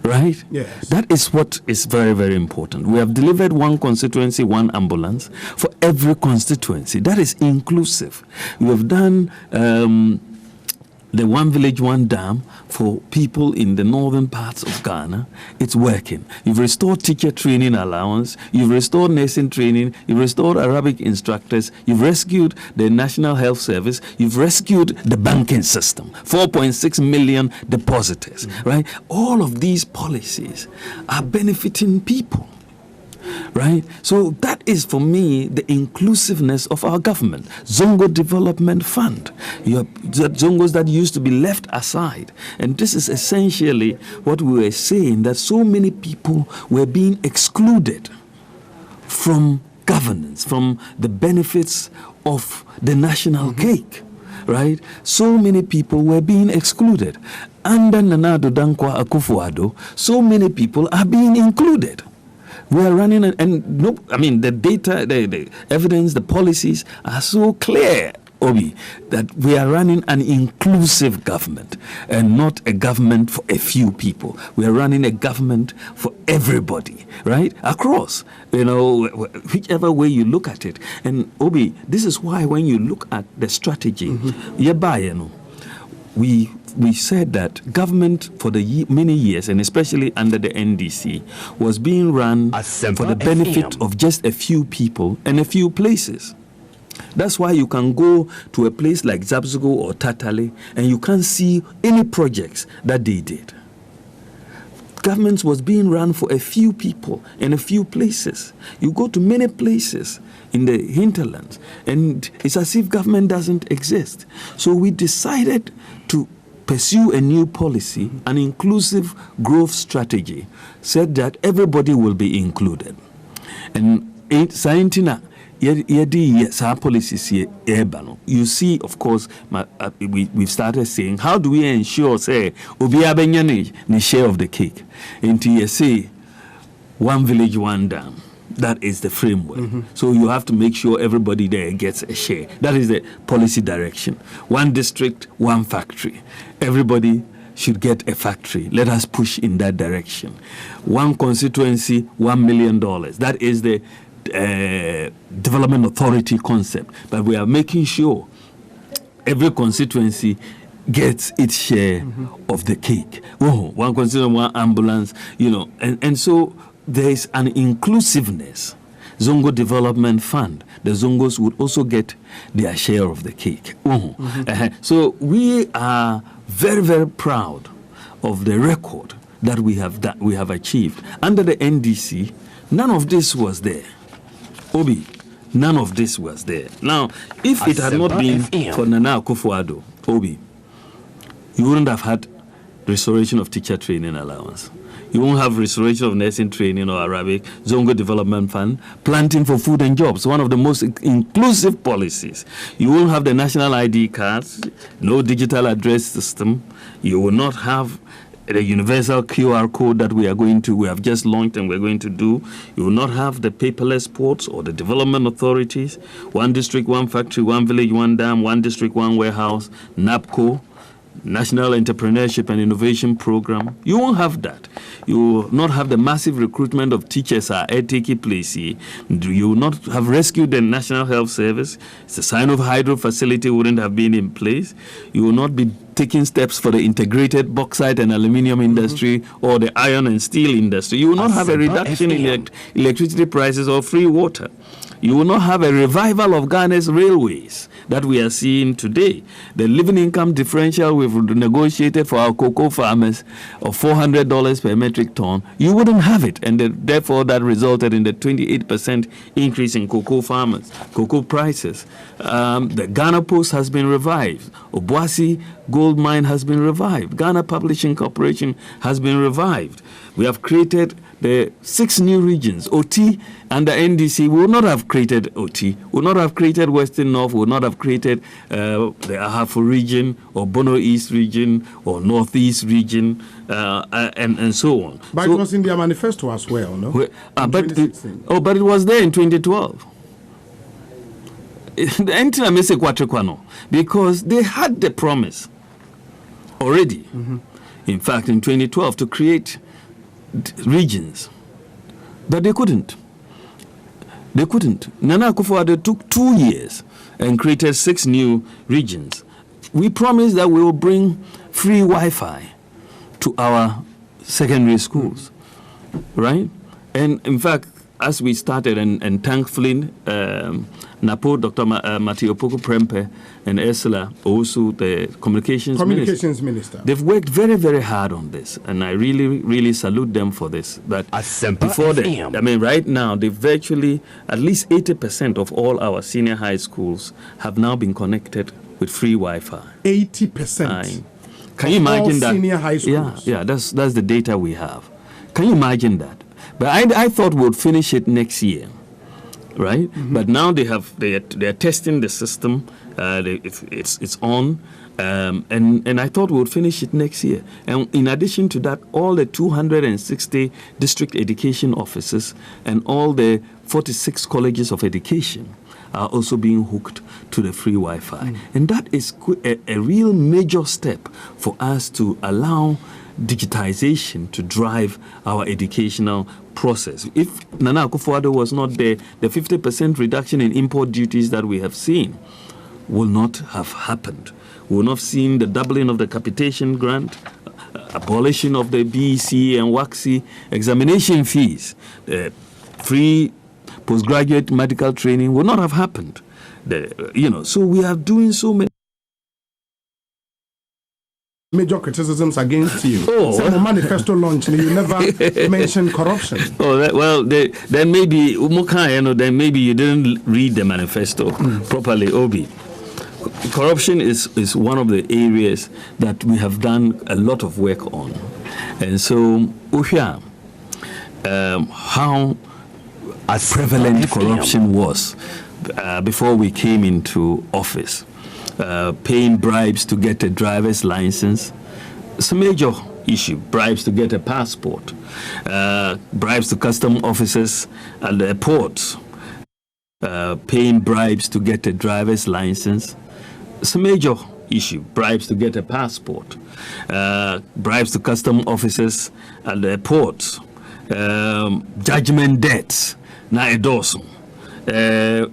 right? Yes. That is what is very, very important. We have delivered one constituency, one ambulance for every constituency. That is inclusive. We have done the one village, one dam for people in the northern parts of Ghana. It's working. You've restored teacher training allowance. You've restored nursing training. You've restored Arabic instructors. You've rescued the National Health Service. You've rescued the banking system. 4.6 million depositors, right? All of these policies are benefiting people. Right? So that is, for me, the inclusiveness of our government. Zongo Development Fund. You have Zongos that used to be left aside. And this is essentially what we were saying, that so many people were being excluded from governance, from the benefits of the national cake. Right? So many people were being excluded. Under Nana Addo Dankwa Akufo-Addo, so many people are being included. We are running, the data, the evidence, the policies are so clear, Obi, that we are running an inclusive government and not a government for a few people. We are running a government for everybody, right? Across, whichever way you look at it. And Obi, this is why when you look at the strategy, we said that government for the many years, and especially under the NDC, was being run for the benefit of just a few people and a few places. That's why you can go to a place like Zabzugo or Tatale and you can't see any projects that they did. Government was being run for a few people and a few places. You go to many places in the hinterlands and it's as if government doesn't exist. So we decided to pursue a new policy, an inclusive growth strategy, said that everybody will be included. And you see, of course, we've started saying, how do we ensure, say, the share of the cake? And you say, one village, one dam. That is the framework. So you have to make sure everybody there gets a share. That is the policy direction. One district, one factory. Everybody should get a factory. Let us push in that direction. One constituency, $1 million. That is the development authority concept. But we are making sure every constituency gets its share of the cake. One constituency, one ambulance, and so there is an inclusiveness. Zongo Development Fund, the Zongos would also get their share of the cake. So we are very, very proud of the record that we have achieved. Under the NDC, none of this was there. Obi, none of this was there. Now, if it had not been for Nana Akufo-Addo, Obi, you wouldn't have had restoration of teacher training allowance. You won't have restoration of nursing training or Arabic, Zongo Development Fund, planting for food and jobs, one of the most inclusive policies. You won't have the national ID cards, no digital address system. You will not have the universal QR code that we have just launched and we're going to do. You will not have the paperless ports or the development authorities. One district, one factory, one village, one dam, one district, one warehouse, NAPCO, National Entrepreneurship and Innovation Program. You won't have that. You will not have the massive recruitment of teachers at Etiki Place. You will not have rescued the National Health Service. It's a sign of hydro facility wouldn't have been in place. You will not be taken steps for the integrated bauxite and aluminium industry or the iron and steel industry. You will not have a reduction in electricity prices or free water. You will not have a revival of Ghana's railways that we are seeing today. The living income differential we've negotiated for our cocoa farmers of $400 per metric ton, you wouldn't have it. And therefore, that resulted in the 28% increase in cocoa prices. The Ghana Post has been revived. Obuasi Gold Mine has been revived. Ghana Publishing Corporation has been revived. We have created the 6 new regions. OT and the NDC will not have created OT, will not have created Western North, will not have created the Ahafo region or Bono East region or Northeast region and so on. But it was in their manifesto as well, no? But it was there in 2012. Because they had the promise already, in fact, in 2012 to create regions, but they couldn't. Nana Akufo-Addo took 2 years and created 6 new regions. We promised that we will bring free Wi-Fi to our secondary schools, right? And in fact, as we started, and thankfully, Napo, Dr. Matthew Opoku Prempe, and Ursula, also the communications minister, they've worked very, very hard on this, and I really, really salute them for this. But before that, right now, they virtually, at least 80% of all our senior high schools have now been connected with free Wi-Fi. 80%. Can you imagine that? Senior high schools. Yeah, that's the data we have. Can you imagine that? But I thought we'd finish it next year, right? But now they are testing the system. It's on, and I thought we'd finish it next year. And in addition to that, all the 260 district education offices and all the 46 colleges of education are also being hooked to the free Wi-Fi. And that is a real major step for us to allow digitization to drive our educational process. If Nana Akufo-Addo was not there, the 50% reduction in import duties that we have seen will not have happened. We will not have seen the doubling of the capitation grant, abolition of the BEC and WACC examination fees, free postgraduate medical training will not have happened. So we are doing so many major criticisms against you. Some manifesto launch, you never mentioned corruption. Then maybe then maybe you didn't read the manifesto properly, Obi. Corruption is one of the areas that we have done a lot of work on, and so how prevalent corruption was before we came into office. Paying bribes to get a driver's license. It's a major issue. Bribes to get a passport. Bribes to custom officers at the airports. Paying bribes to get a driver's license. It's a major issue. Bribes to get a passport. Bribes to custom officers at the airports. Judgment debts. Na edoso.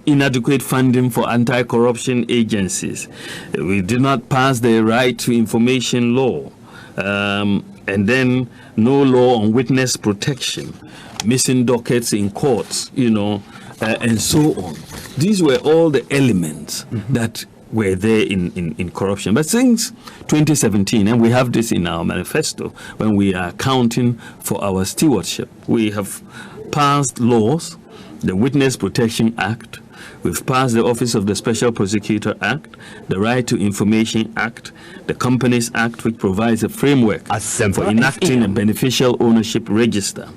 Inadequate funding for anti-corruption agencies. We did not pass the right to information law, and then no law on witness protection, missing dockets in courts, and so on. These were all the elements that were there in corruption. But since 2017, and we have this in our manifesto, when we are accounting for our stewardship, we have passed laws. The Witness Protection Act, we've passed the Office of the Special Prosecutor Act, the Right to Information Act, the Companies Act, which provides a framework for enacting a beneficial ownership register.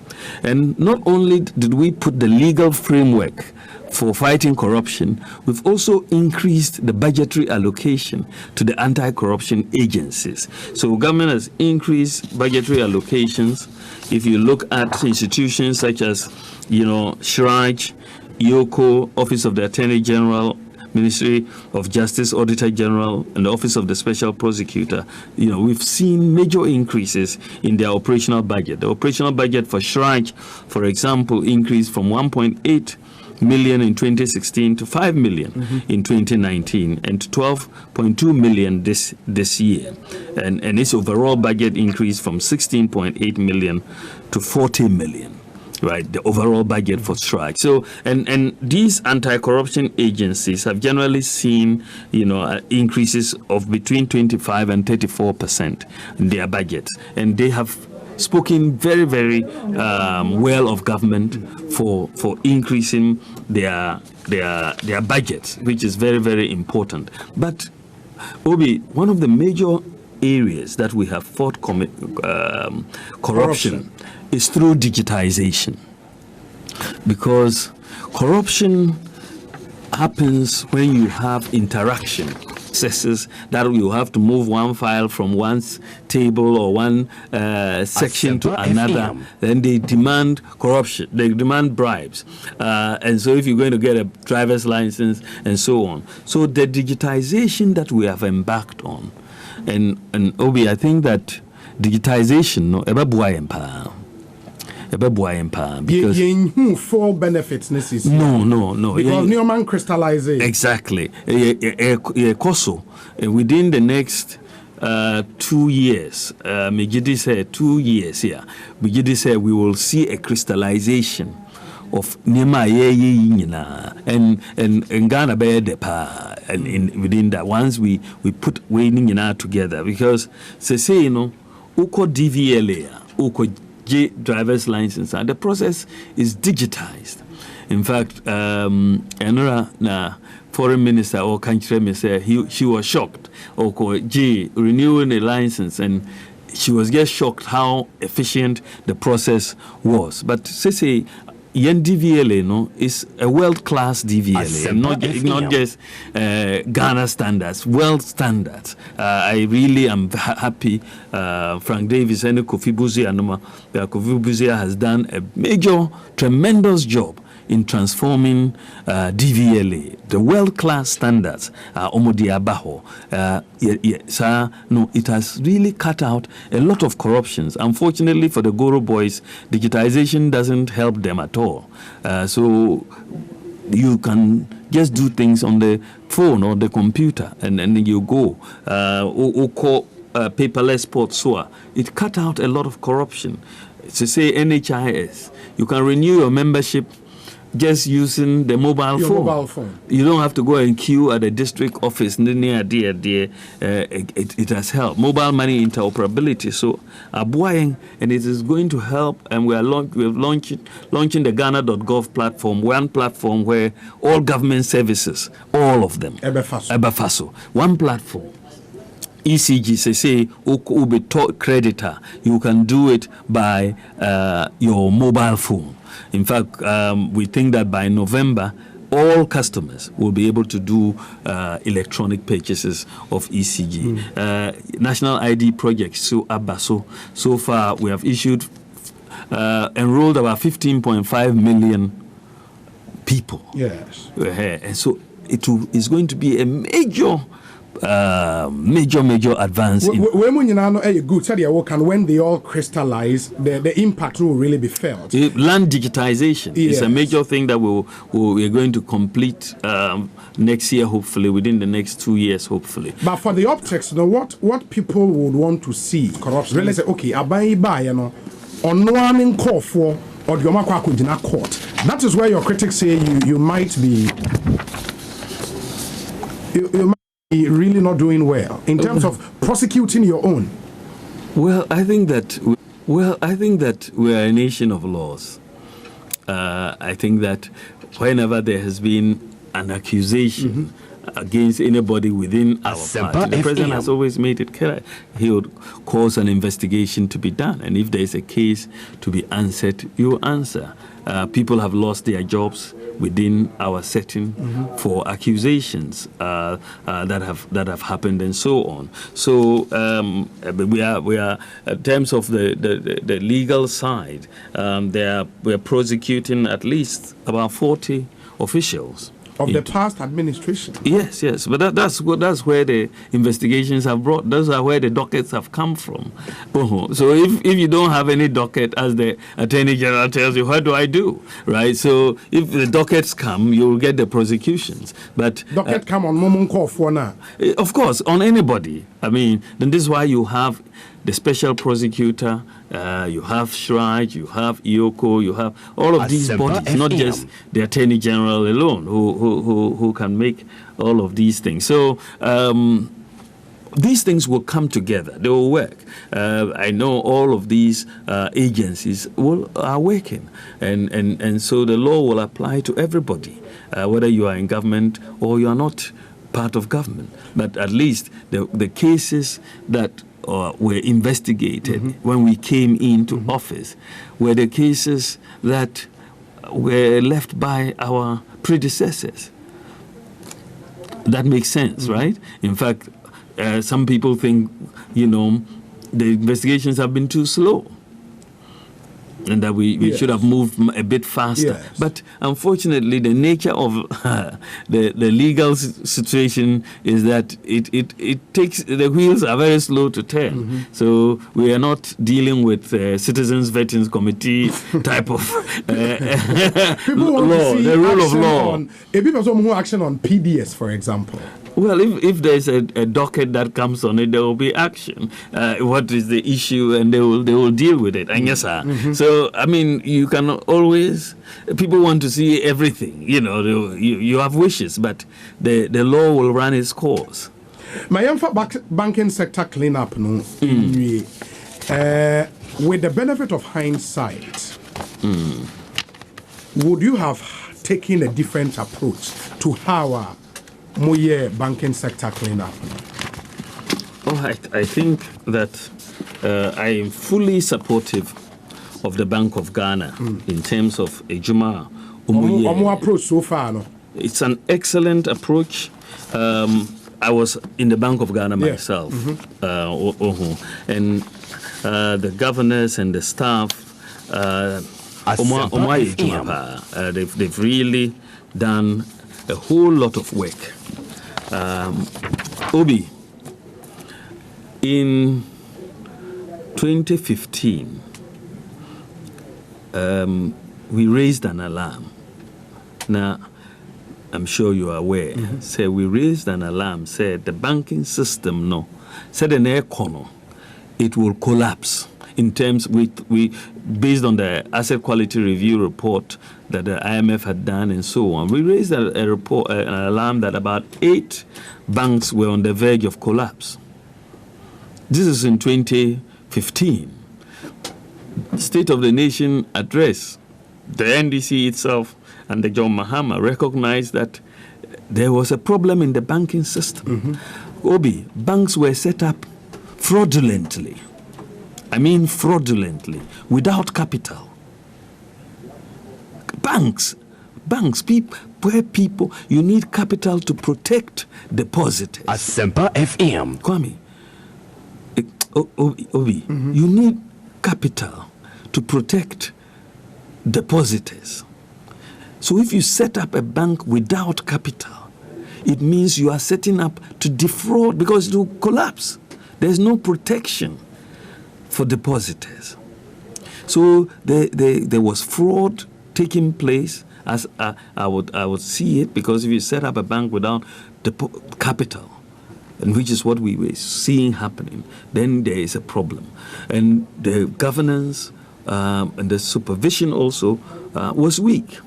And not only did we put the legal framework for fighting corruption, we've also increased the budgetary allocation to the anti-corruption agencies. So government has increased budgetary allocations. If you look at institutions such as Shraj, Yoko, Office of the Attorney General, Ministry of Justice, Auditor General, and the Office of the Special Prosecutor, we've seen major increases in their operational budget. The operational budget for Shraj, for example, increased from 1.8 million in 2016 to 5 million in 2019 and to 12.2 million this year. And its overall budget increased from 16.8 million to 40 million. Right, the overall budget for strike. So, and these anti-corruption agencies have generally seen, increases of between 25 and 34% in their budgets, and they have spoken very, very well of government for increasing their budgets, which is very, very important. But Obi, one of the major areas that we have fought corruption is through digitization, because corruption happens when you have interaction processes that you have to move one file from one table or one section to another. Then they demand corruption, they demand bribes, and so if you're going to get a driver's license and so on. So the digitization that we have embarked on, and Obi, I think that digitization because full benefits no because new man crystallization exactly within the next 2 years, Megidi said 2 years here. Megidi said we will see a crystallization of Nema and Ghana and within that, once we put Wayne together, because say uko DVLA, uko J driver's license, and the process is digitized. In fact, na foreign minister or country minister, she was shocked. Oko J renewing a license, and she was just shocked how efficient the process was. But say Yen DVLA is a world-class DVLA, and not just Ghana standards, world standards. I really am happy. Frank Davis and Kofi Buzia has done a major, tremendous job in transforming DVLA, the world-class standards. It has really cut out a lot of corruptions. Unfortunately for the Goro boys, digitization doesn't help them at all. So you can just do things on the phone or the computer, and then you go. Paperless port SOA. It cut out a lot of corruption. To say NHIS, you can renew your membership just using the mobile phone. You don't have to go and queue at the district office near there. It has helped. Mobile money interoperability. So and it is going to help. And we're launching the Ghana.gov platform, one platform where all government services, all of them, Ebefaso, one platform. ECG say ube creditor, you can do it by your mobile phone. In fact, we think that by November, all customers will be able to do electronic purchases of ECG. National ID projects, so far we have enrolled about 15.5 million people. Yes. And so it is going to be a major advance. When they all crystallize, the impact will really be felt. Land digitization is a major thing that we're going to complete next year, hopefully, within the next 2 years, hopefully. But for the optics, what people would want to see, corruption, really say, okay, on one call for or court. That is where your critics say you might be. You might really not doing well in terms of prosecuting your own. Well, I think that we are a nation of laws. I think that whenever there has been an accusation against anybody within our party, the president has always made it clear he would cause an investigation to be done, and if there is a case to be answered, you answer. People have lost their jobs within our setting for accusations that have happened and so on. So we are in terms of the legal side, we are prosecuting at least about 40 officials. of the past administration. Yes, but that's where the investigations have brought. Those are where the dockets have come from. So if you don't have any docket, as the Attorney General tells you, what do I do? Right. So if the dockets come, you will get the prosecutions. But docket come on Momunko for now. Of course, on anybody. I mean, then this is why you have the special prosecutor, you have Shraj, you have IOCO, you have all of these bodies, not just the Attorney General alone, who can make all of these things. So these things will come together. They will work. I know all of these agencies are working, and so the law will apply to everybody, whether you are in government or you are not part of government. But at least the cases that were investigated when we came into office were the cases that were left by our predecessors. That makes sense, right? In fact, some people think, the investigations have been too slow and that we should have moved a bit faster. Yes. But unfortunately, the nature of the legal situation is that it takes, the wheels are very slow to turn. So we are not dealing with Citizens Vetting Committee type of law, the rule of law. People action on PDS, for example. Well, if there's a docket that comes on it, there will be action. What is the issue, and they will deal with it. And yes, sir. So I mean, you can always. People want to see everything. You have wishes, but the law will run its course. My banking sector cleanup, with the benefit of hindsight, would you have taken a different approach to how Moye banking sector cleanup? Oh, I think that I am fully supportive of the Bank of Ghana in terms of Ejuma Umuye. Approach so far, no? It's an excellent approach. I was in the Bank of Ghana myself, and the governors and the staff, they've really done a whole lot of work. Obi, in 2015, we raised an alarm. Now, I'm sure you are aware. So we raised an alarm, said the banking system, said an air corner, it will collapse. In terms, we based on the asset quality review report that the IMF had done and so on, we raised an alarm that about 8 banks were on the verge of collapse. This is in 2015. State of the Nation address, the NDC itself and the John Mahama recognized that there was a problem in the banking system. Obi, banks were set up fraudulently. I mean fraudulently, without capital. Banks, people, you need capital to protect depositors. Asempa FM. Kwame, Obi, you need capital to protect depositors. So if you set up a bank without capital, it means you are setting up to defraud because it will collapse. There's no protection for depositors. So there was fraud taking place, as I would see it, because if you set up a bank without capital, and which is what we were seeing happening, then there is a problem. And the governance and the supervision also was weak.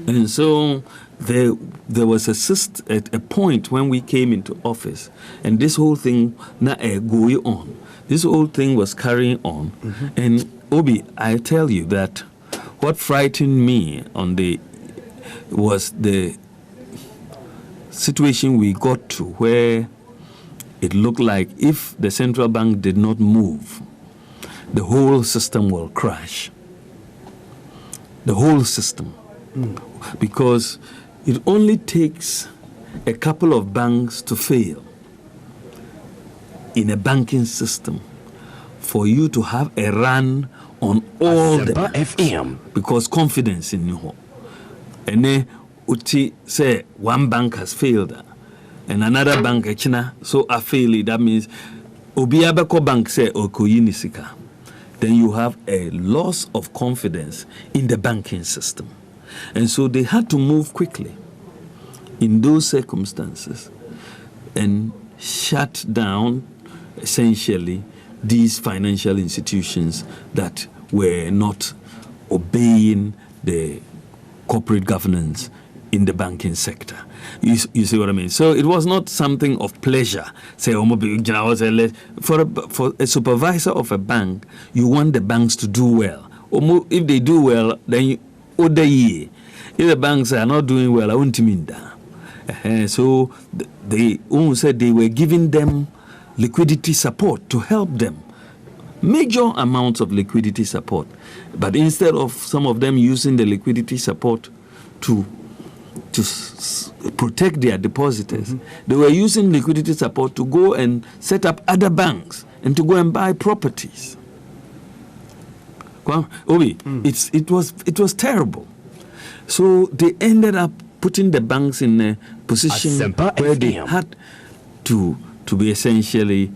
And so there was a point when we came into office, and this whole thing going on. This whole thing was carrying on. And Obi, I tell you that what frightened me was the situation we got to where it looked like if the central bank did not move, the whole system will crash. The whole system. Because it only takes a couple of banks to fail in a banking system for you to have a run on all the banks, because confidence in you. And then uti say one bank has failed and another bank so a failed, that means Obiabeko Bank say Okoyinisika. Then you have a loss of confidence in the banking system. And so they had to move quickly in those circumstances and shut down essentially these financial institutions that were not obeying the corporate governance in the banking sector. You see what I mean? So it was not something of pleasure. Say, for a supervisor of a bank, you want the banks to do well. If they do well, then if the banks are not doing well, I won't mean that. So they said they were giving them liquidity support to help them. Major amounts of liquidity support. But instead of some of them using the liquidity support to protect their depositors, they were using liquidity support to go and set up other banks and to go and buy properties. It was terrible. So they ended up putting the banks in a position where they had to be essentially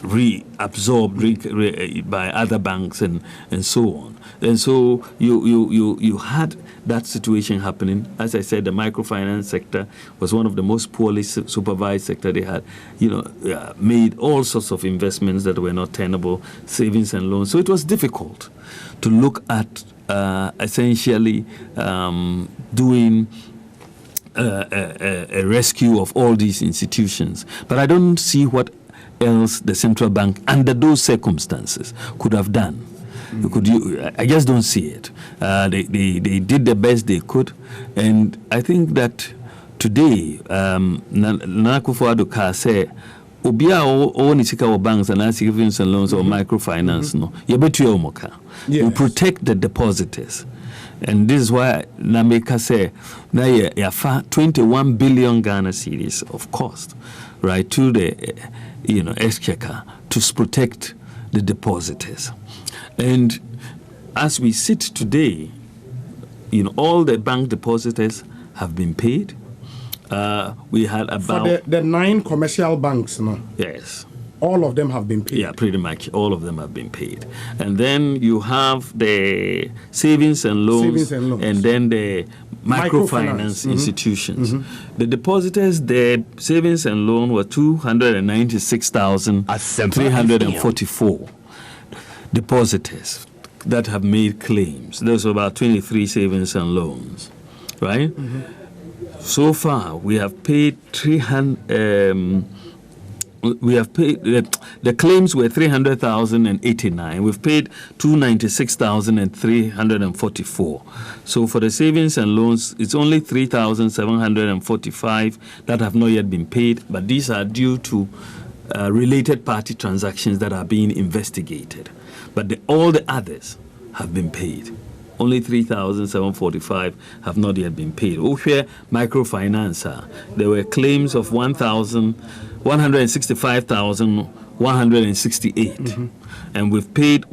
reabsorbed by other banks and so on. And so you had that situation happening. As I said, the microfinance sector was one of the most poorly supervised sector. They had, made all sorts of investments that were not tenable, savings and loans. So it was difficult to look at essentially doing a rescue of all these institutions. But I don't see what else the central bank, under those circumstances, could have done. I just don't see it. They did the best they could, and I think that today, Nana Akufo-Addo say, Obia o nisika o banks and savings and loans or microfinance no, yebetu omoka. We protect the depositors. And this is why Nameka say na yafa 21 billion Ghana cedis of cost, right, to the exchequer to protect the depositors. And as we sit today, all the bank depositors have been paid. We had about for the 9 commercial banks, no? Yes. All of them have been paid. Yeah, pretty much all of them have been paid. And then you have the savings and loans, and then the microfinance institutions. The depositors, their savings and loan were 296,344 depositors that have made claims. Those are about 23 savings and loans, right? So far, we have paid 300. The claims were 300,089. We've paid 296,344. So for the savings and loans, it's only 3,745 that have not yet been paid, but these are due to related party transactions that are being investigated. But all the others have been paid. Only 3,745 have not yet been paid. Over microfinance, there were claims of 165,168. And we've paid,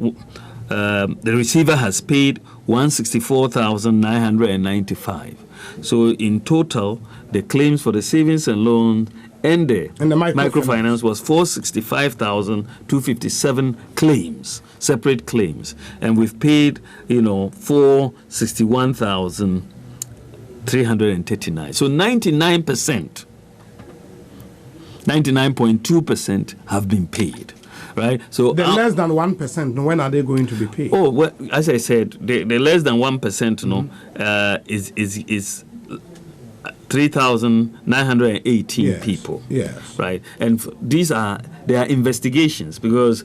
the receiver has paid 164,995. So in total, the claims for the savings and loans and the microfinance was 465,257 claims, separate claims, and we've paid 461,339. So 99%, 99.2% have been paid. Right, so the less than 1%. When are they going to be paid? Oh, well, as I said, the less than 1%, is 3,918 people. Yes. Right, and they are investigations because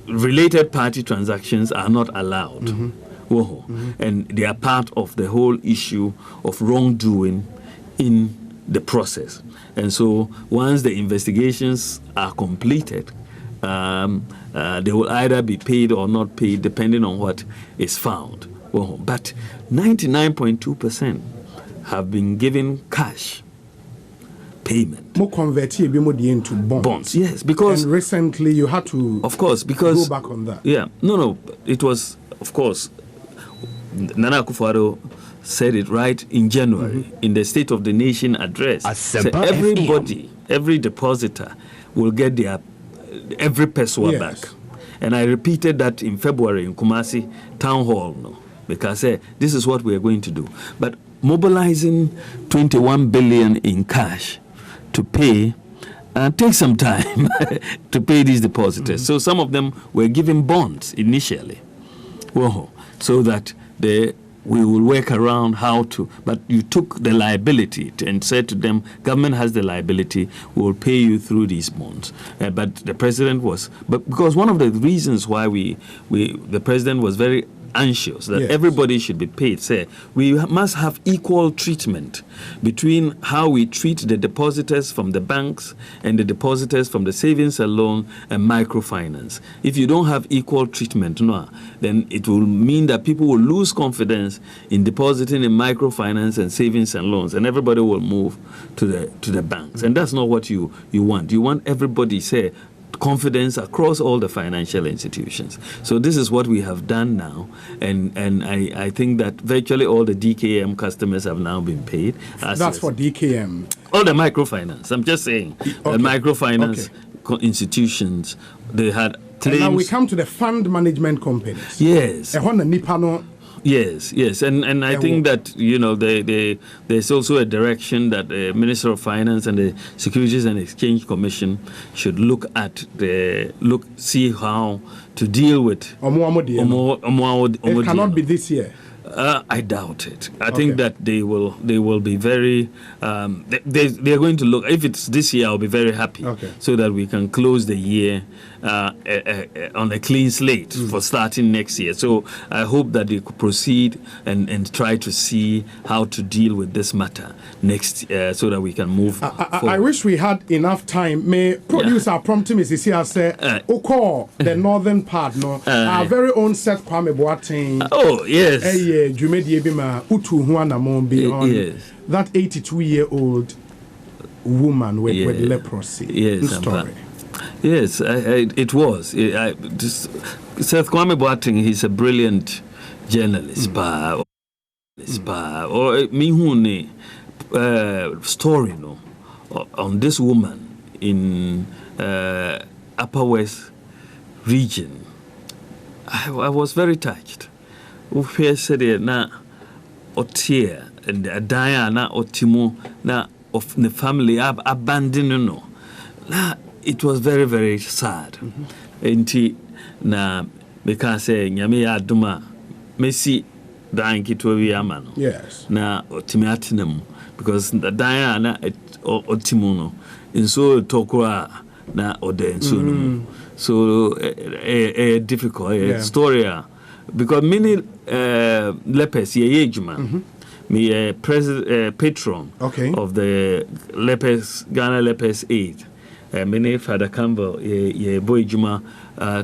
related party transactions are not allowed, and they are part of the whole issue of wrongdoing in the process. And so, once the investigations are completed, they will either be paid or not paid depending on what is found. But 99.2% have been given cash payment. More converted into bonds. Yes, because and recently you had to, of course, because go back on that. Yeah, no, it was, of course, Nana Akufo-Addo said it right in January in the State of the Nation address. So everybody, every depositor will get their every peso back. And I repeated that in February in Kumasi Town Hall, because this is what we are going to do. But mobilizing 21 billion in cash to pay take some time to pay these depositors. So some of them were given bonds initially, so that we will work around how to. But you took the liability and said to them, government has the liability, we will pay you through these bonds. But the president because one of the reasons why the president was very anxious that everybody should be paid. We must have equal treatment between how we treat the depositors from the banks and the depositors from the savings and loan and microfinance. If you don't have equal treatment, then it will mean that people will lose confidence in depositing in microfinance and savings and loans, and everybody will move to the banks. And that's not what you want. You want everybody confidence across all the financial institutions. So this is what we have done now, and I think that virtually all the DKM customers have now been paid. That's for DKM. All the microfinance. I'm just saying the microfinance institutions, they had claims. And now we come to the fund management companies. Yes. Yes, and I think that there's also a direction that the Minister of Finance and the Securities and Exchange Commission should see how to deal with. It cannot be this year. I doubt it. I think that they will be very. They are going to look. If it's this year, I'll be very happy, so that we can close the year on a clean slate for starting next year. So I hope that they could proceed and try to see how to deal with this matter next, so that we can move forward. I wish we had enough time. May producer prompt me to see us say, the northern part, our very own Seth Kwame Boateng. Oh yes. That 82-year-old woman with leprosy. Yes, story. Yes, it was. Seth Kwame Boateng, he's a brilliant journalist. Or me story on this woman in Upper West region. I was very touched. Ufe said na otie and Diana otimo na of the family abandoned it was very, very sad. Enti na because nyame aduma Messi dying kitwa wi amano. Yes. Na otimi atenam because Diana otimo no inso tokwa na ode so no. So a difficult story. Because many lepers, me patron of the lepers, Ghana Lepers Aid. Many Father Campbell, boy Juma,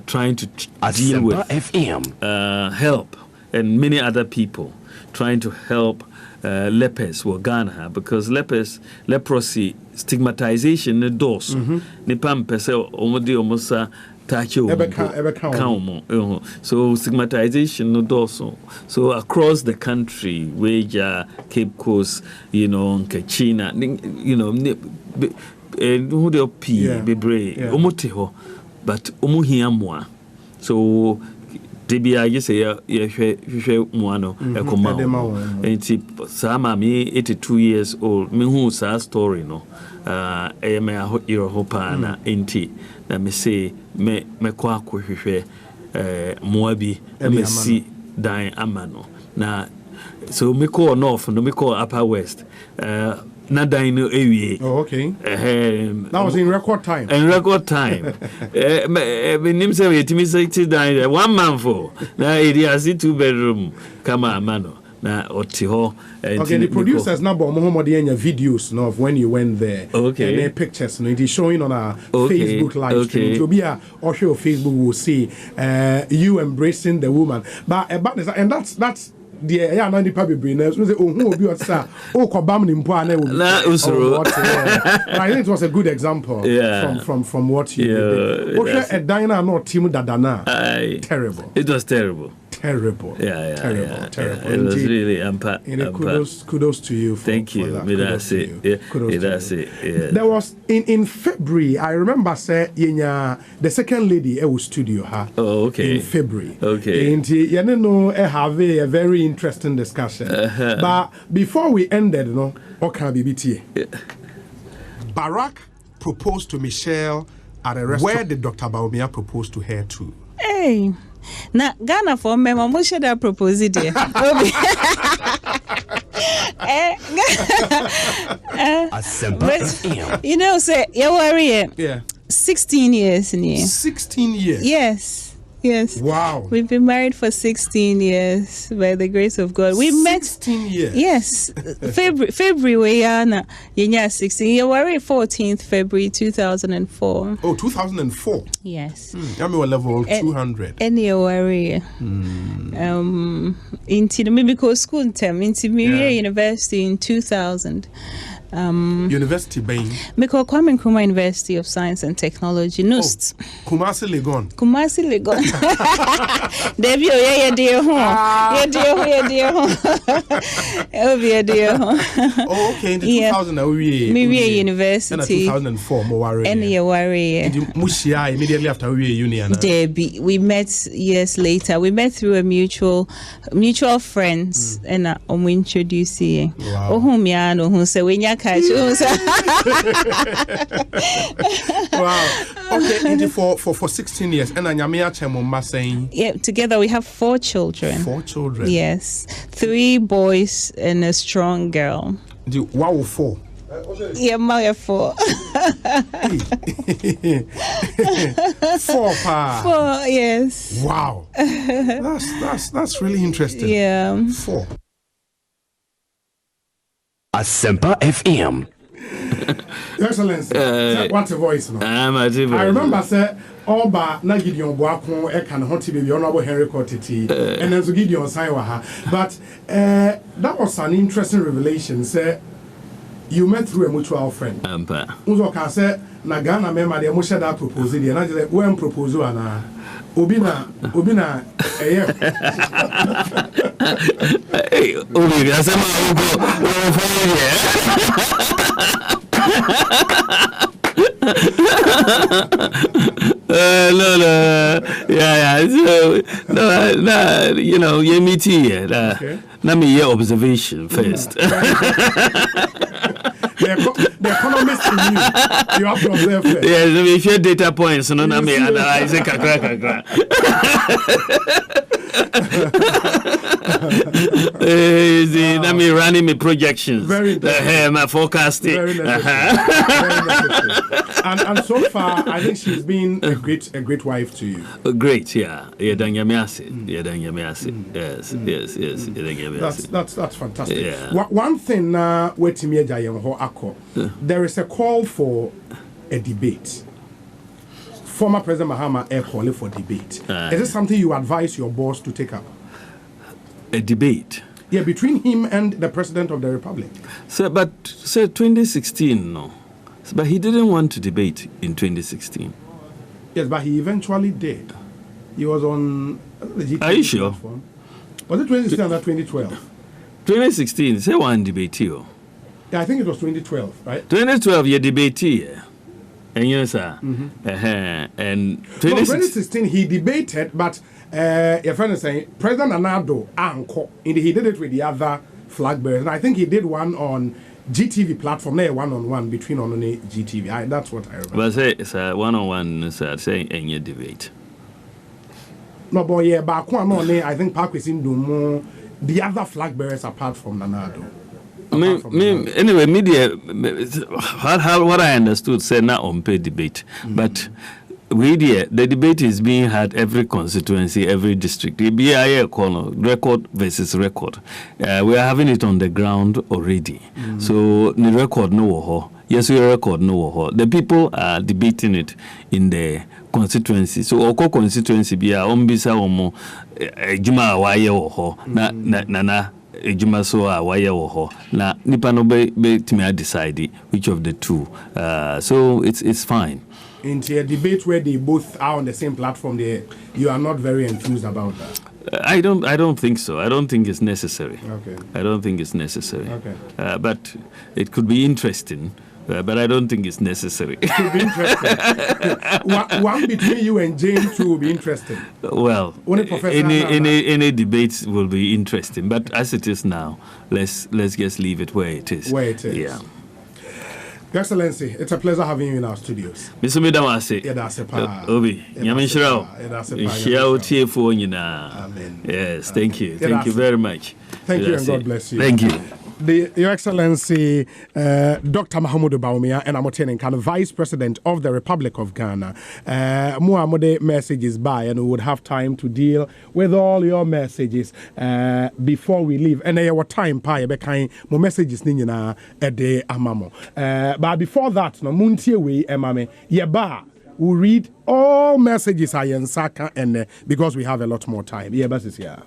trying to deal with help, and many other people trying to help lepers were Ghana, because leprosy stigmatization the doors. Nipam pese omodi omosa. So stigmatization no doso. So across the country, Waja, Cape Coast, Kachina, who the P, Bebre, Omoteho, but Omuhiamwa. So Debia, you say, Muano, a command. And Sama, me 82 years old, me who's a story, Hopana, ain't na me say me kwa hwehwe moabi me si dan amano na so me call north no me call upper west na dan no ewie. That was in record time. Me nim say yetimi say dan 1 month for na area 2-bedroom kama amano. The producers now videos of when you went there. And their pictures. It is showing on our Facebook live stream. To be a Facebook will see you embracing the woman. But and that's the no the public brain. So say who be what sir? Kobam ni mpo ane will. I think it was a good example from what you did. A diner not team dadana. Terrible. It was terrible. Terrible. Yeah. Terrible. It was really kudos to you. Thank you. That's it. That's it. Yeah. There was in February. I remember say the second lady was studio her. Oh, okay. In February. Okay. And you know have a very interesting discussion. But before we ended, what can be BTA? Barack proposed to Michelle at a restaurant. Where did Dr. Bawumia propose to her too? Hey. Na Ghana for me, mama should have proposed it. You know, say you worry. Yeah. 16 years in here. 16 years. Yes. Wow. We've been married for 16 years by the grace of God. We 16 years. Yes. February we are na 16. You worry 14th February 2004. Oh, 2004. Yes. I'm level 200. Any worry. Into the medical school term into Miria University in 2000. University Bain. Because Kwame Nkrumah University of Science and Technology. NUST. Kumasi Legon. Debbie, dear home. Oh, okay. In the 2000, Miria University. And 2004, Mowari. Any worry. Mushia immediately after we union. Debbie, we met years later. We met through a mutual friends, and we introduced you. Wow. Oh, whom ya know who say when ya catch. Wow. Okay, and for 16 years, and Anyamia Chemoma saying. Yeah, together we have 4 children. 4 children. Yes, 3 boys and a strong girl. Wow, 4. Yeah, my 4. 4 pa. 4, yes. Wow. That's really interesting. Yeah. 4. Asempa FM. Your Excellency, what a voice, no? I remember, sir, Oba na Gideon Boakon e kan hoti baby honorable Henry Kotiti and then Gideon Saiwaha. But that was an interesting revelation, sir. You met through a mutual friend. Uzo ka say na Ghana member dey mo share that proposal dey na just when proposal ana Obina eh hey, Obi, I said no. Yeah. So, no, you know, you meet here. Let me hear observation first. The economist in you have to observe first. Yes, let me share data points. No, let me analyze it. Let me running my projections. Very my forecasting. Very necessary. And so far, I think she's been a great wife to you. Great, yeah. Yes. That's fantastic. Yeah. One thing there is a call for a debate. Former President Mahama is calling for debate. Is it something you advise your boss to take up? A debate? Yeah, between him and the President of the Republic. But 2016, no. But he didn't want to debate in 2016. Yes, but he eventually did. He was on the GTV. Are you sure? Platform. Was it 2016 or 2012? 2016, say one debate here. Yeah, I think it was 2012, right? 2012, you debate here. And you know, sir. And 2016, he debated, but your friend is saying President Anado Anko, he did it with the other flag bearers. And I think he did one on GTV platform, there one-on-one between on the GTV. That's what I remember. But say it's a one-on-one, sir, saying any debate. No, boy, yeah, but I think Park is in more the other flag bearers apart from Nanado. Anyway, media, what I understood said not on paid debate, but the debate is being had every constituency, every district. The BIA record versus record. We are having it on the ground already. So the record no. Yes, we record no. The people are debating it in the constituency. So oko constituency be a ombisa omo juma waye ho na ejuma so a waye ho na nipa no be timi decide which of the two. So it's fine. Into a debate where they both are on the same platform, you are not very enthused about that. I don't think so. I don't think it's necessary. Okay. I don't think it's necessary. Okay. But it could be interesting. But I don't think it's necessary. It could be interesting. One between you and James will be interesting. Well, any debates will be interesting. But as it is now, let's just leave it where it is. Where it is. Yeah. Your Excellency, it's a pleasure having you in our studios. Mr. Midawase. Obi, Yaminshirao. Yes, thank you. Thank you very much. Thank you and God bless you. Thank you. Your Excellency, Dr. Mahamudu Bawumia, and I'm attending kind of Vice President of the Republic of Ghana. Muhammad messages by, and we would have time to deal with all your messages before we leave. And our time, more messages nina a day amamo. But before that, no muntie we emame yeba. We'll read all messages I and Saka and because we have a lot more time. Yeah, but it's here.